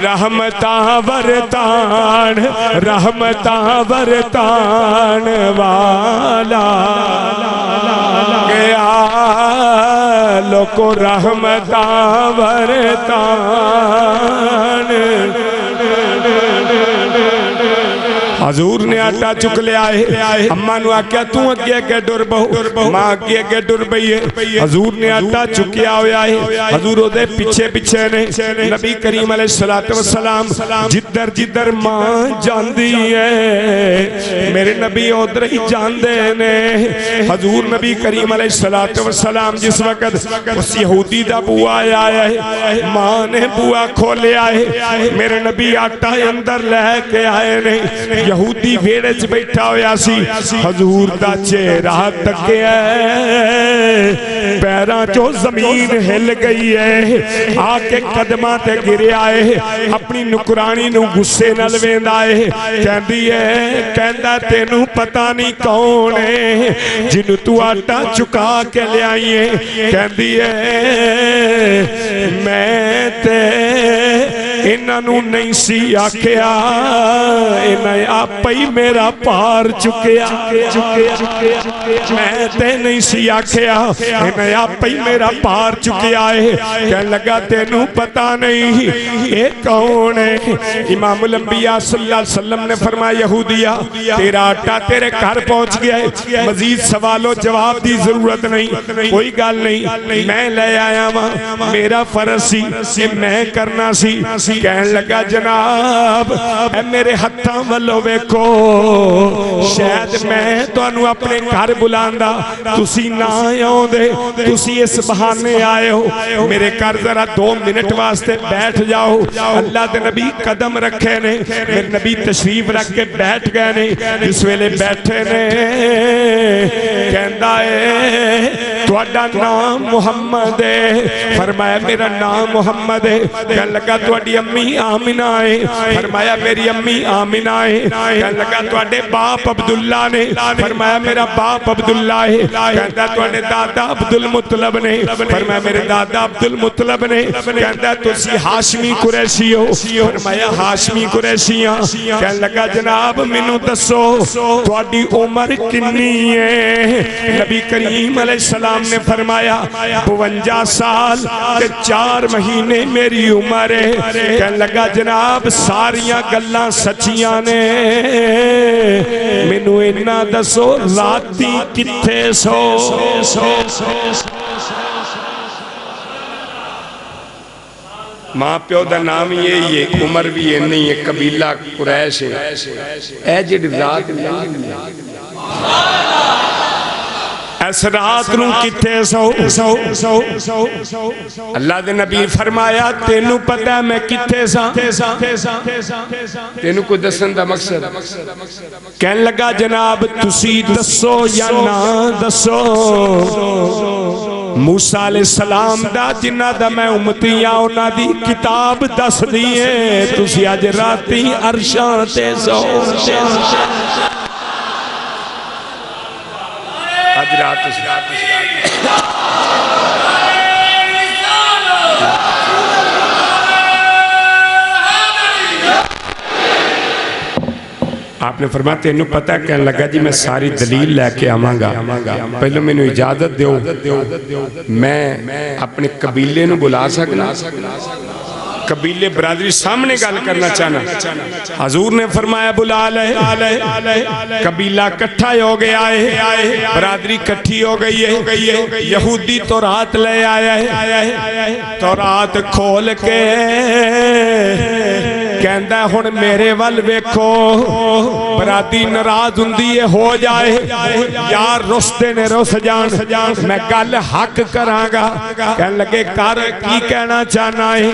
रहमता वरतान रहमता वरतान वाला, गया लोको रहमता वरतान। हजूर ने आटा चुक लिया है, अम्मा नु आख्या तू अगे अगे डुर बहु, मां अगे अगे डुर पई है। हजूर ने आटा चुकिया होया है, हजूर ओदे पीछे पीछे ने। नबी करीम अलैहिस्सलातु वस्सलाम जिधर जिधर मां जांदी है मेरे नबी उधर ही जांदे ने। हजूर नबी करीम अलैहिस्सलातु वस्सलाम जिस वक्त उस यहूदी दा बुआ आया है, मां ने बुआ खोलिया है, मेरे नबी आटा अंदर लेके आए ने। यहूदी वेड़े च बैठा होया सी, हजूर दा चेहरा तकिया, पैरां चो जमीन हिल गई है, आके कदमां ते गिरिया है, अपनी नुकरानी नू गुस्से नाल वेंदा है, कहंदी है कहंदा तेनू पता नहीं कौन है जिन्नू तू आटा चुका के लियाई है, कहंदी है मैं ते इन्हां नू नहीं सी आख्या, इन्हां आप ही मेरा पार चुकिया, मैं ते नहीं सी आख्या, इन्हें आप ही मेरा पार चुकिया है। कहने लगा तेनू पता नहीं ये कौन है? इमामुल अंबिया सल्लल्लाहु अलैहि वसल्लम ने फरमाया यहूदिया तेरा आटा तेरे घर पहुंच गया है, मजीद सवालों जवाब की जरूरत नहीं, कोई गल नहीं, मैं ले आया वहां, मेरा फर्ज सी मैं करना सी। कहने लगा जनाब मेरे हत्थां वालों वेखो, शायद मैं तुहानू अपने घर बुलांदा तुसी ना आउंदे, तुसी इस बहाने आए हो, मेरे घर जरा 2 मिनट वास्ते बैठ जाओ। अल्लाह दे नबी कदम रखे ने, मेरे नबी तशरीफ रख के बैठ गए ने। जिस वेले बैठे ने कहंदा है तुहाडा नाम मुहम्मद है, फरमाया मेरा नाम मुहम्मद है। कहने लगा तुहाडी अम्मी आमिना है, फरमाया मेरी अम्मी आमिना है। कहने लगा तुहाडे बाप अब्दुल्ला ने, फरमाया मेरा बाप अब्दुल्ला है। कहता तुहाडे दादा अब्दुल मुतलब ने, फरमाया मेरे दादा अब्दुल मुतलब ने। कहता तुसी हाशमी कुरैशी हो, फरमाया हाशमी कुरैशी हां। कहने लगा जनाब मैनू दसो तुहाडी उम्र कितनी है? नबी करीम अलैहिस्सलाम ने फरमाया 52 साल ते 4 महीने मेरी उम्र है। कहने लगा जनाब सारियां गल्लां सच्चियां ने, मैनू इन्ना दसो राती किथे सो? मां प्यो का नाम यही है, उम्र भी इन्नी है, कबीला कुरैश है। ए जिहड़ी रात इस रात नू किथे सो? अल्लाह दे नबी फरमाया तेनू पता है मैं किथे सा? तेनू कोई दसन दा मकसद? कहने लगा जनाब तुसी दसो या ना दसो। मूसा अलैहिस्सलाम दा जिन्ना दा मैं उम्मती आ उन्हां दी किताब दस दी है, तुसी अज राती अरशां ते सो। आज रात आपने फरमाया तेनू पता है, कहने लगा जी मैं सारी दलील लैके आवांगा, पहले मैनू इजाजत दो मैं अपने कबीले नू बुला सकना, कबीले बरादरी सामने गल करना चाहना। हजूर ने फरमाया बुला ले, कबीला इकट्ठा हो गया है, बरादरी इकट्ठी हो गई है। यहूदी तो रात ले आया है, तो रात खोल के कहंदा हुण मेरे वल वेखो, बरादरी नाराज हुंदी है हो जाए यार, रुसदे ने रुस जान, मैं गल हक करांगा। कहन लगे कर की कहना चाहना है,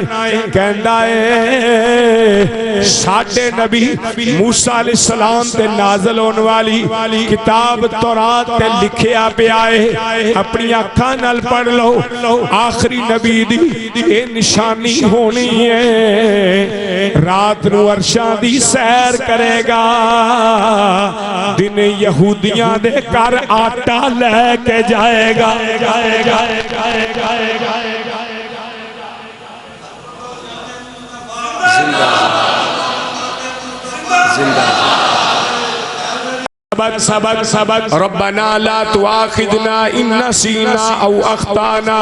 कहंदा है साडे नबी मूसा अलैहिस्सलाम ते नाज़िल होने वाली किताब तौरात ते लिखिया पिया है, अपनी अखां नाल पढ़ लो, आखिरी नबी दी ये निशानी होनी है। रात नू अरशां दी सैर करेगा, दिन यहूदियां दे घर आटा लेके जाएगा। सबक सबक रब्बना ला तुआखिदना इन नसीना औ अख्ताना,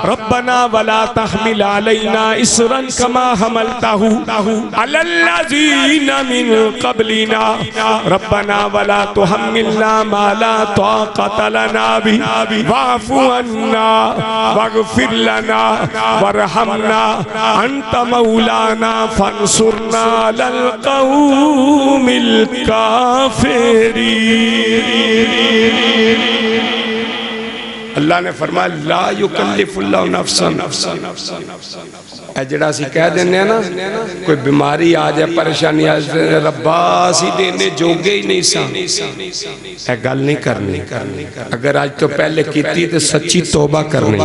रब्बना वला तहमिल अलैना इसरन कमा हमलतहु अलल्लज़ीना मिन क़ब्लिना, रब्बना वला तुहम्मिलना मा ला ताक़त लना बिही वाफ़ु अन्ना वग़फ़िर लना वरहमना अंत मौलाना फंसुरना अलल क़ौमिल काफ़िरीन। अल्लाह ने फरमाया ला युकल्लिफुल्लाहु नफ्सन, जड़ा असीं कह देने ना कोई बीमारी आ जाए, परेशानी आ जाए, रब्बा असीं देने जोगे ही नहीं सा, यह गल नहीं करनी। अगर आज तो पहले कीती तो सच्ची तौबा करनी,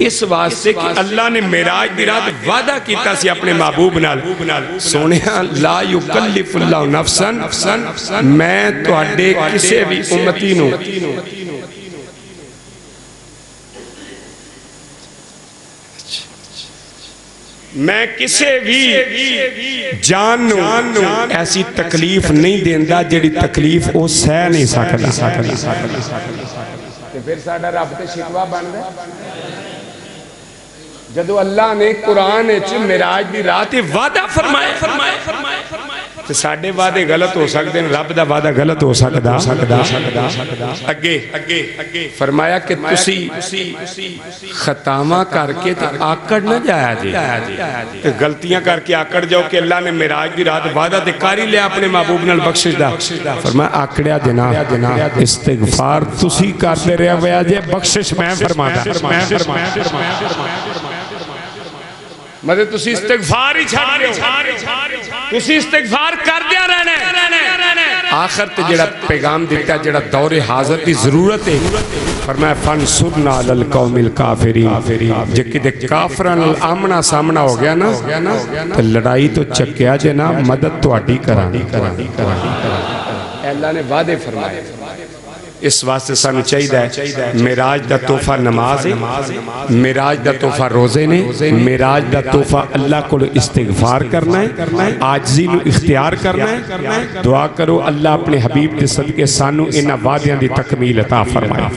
इस वास्ते कि अल्लाह ने मेराज दी रात वादा कीता सी अपने महबूब नाल, सोनिया ला युकल्लिफुल्लाहु नफ्सन, मैं तुहाडे किसी भी उम्मती नूं मैं किसी भी जान ऐसी तकलीफ नहीं देंदा जिहड़ी तकलीफ वो सह नहीं सकदा। फिर साडा रब ते शिकवा बनदा जदों अल्लाह ने कुरान विच मिराज दी रात वादा फरमाया, तो साडे वादे गलत हो सकते हैं, रब दा वादा गलत हो सकदा। अगे फरमाया कि तुसी खतावां करके ते आकड़ न जाया जे, गलतियां करके आकड़ जाओ कि अल्लाह ने मिराज दी रात वादा ते कर ही लिया अपने महबूब नाल बख्शिश दा। फरमाया आकड़िया जना इस्तिगफार तुसी करदे रहे होया जे, बख्शिश मैं फरमादा। मतलब तुसी इस्तिगफार ही छाड़ रहे हो, तुसी इस्तिगफार करदिया रहना। आखिर ते जेड़ा पैगाम दिता, जेड़ा दौरे हाजर की जरूरत है, फरमाया फंसुरना अलल कौमिल काफिरीन, जे किते काफरां नाल आमना सामना हो गया ना तो लड़ाई तो चक्या जे ना, मदद तुहाडी करांगी। अल्लाह ने वादे फरमाए, इस वास्ते सानू चाहिए मिराज दा तोहफा नमाज है, मिराज दा तोहफा रोजे ने, मिराज दा तोहफा अल्लाह को इस्तिगफार करना है, आजिज़ी नू इख्तियार करना है। दुआ करो अल्लाह अपने हबीब के सदके सानू इन्हां वादियां दी तकमील अता फरमाए।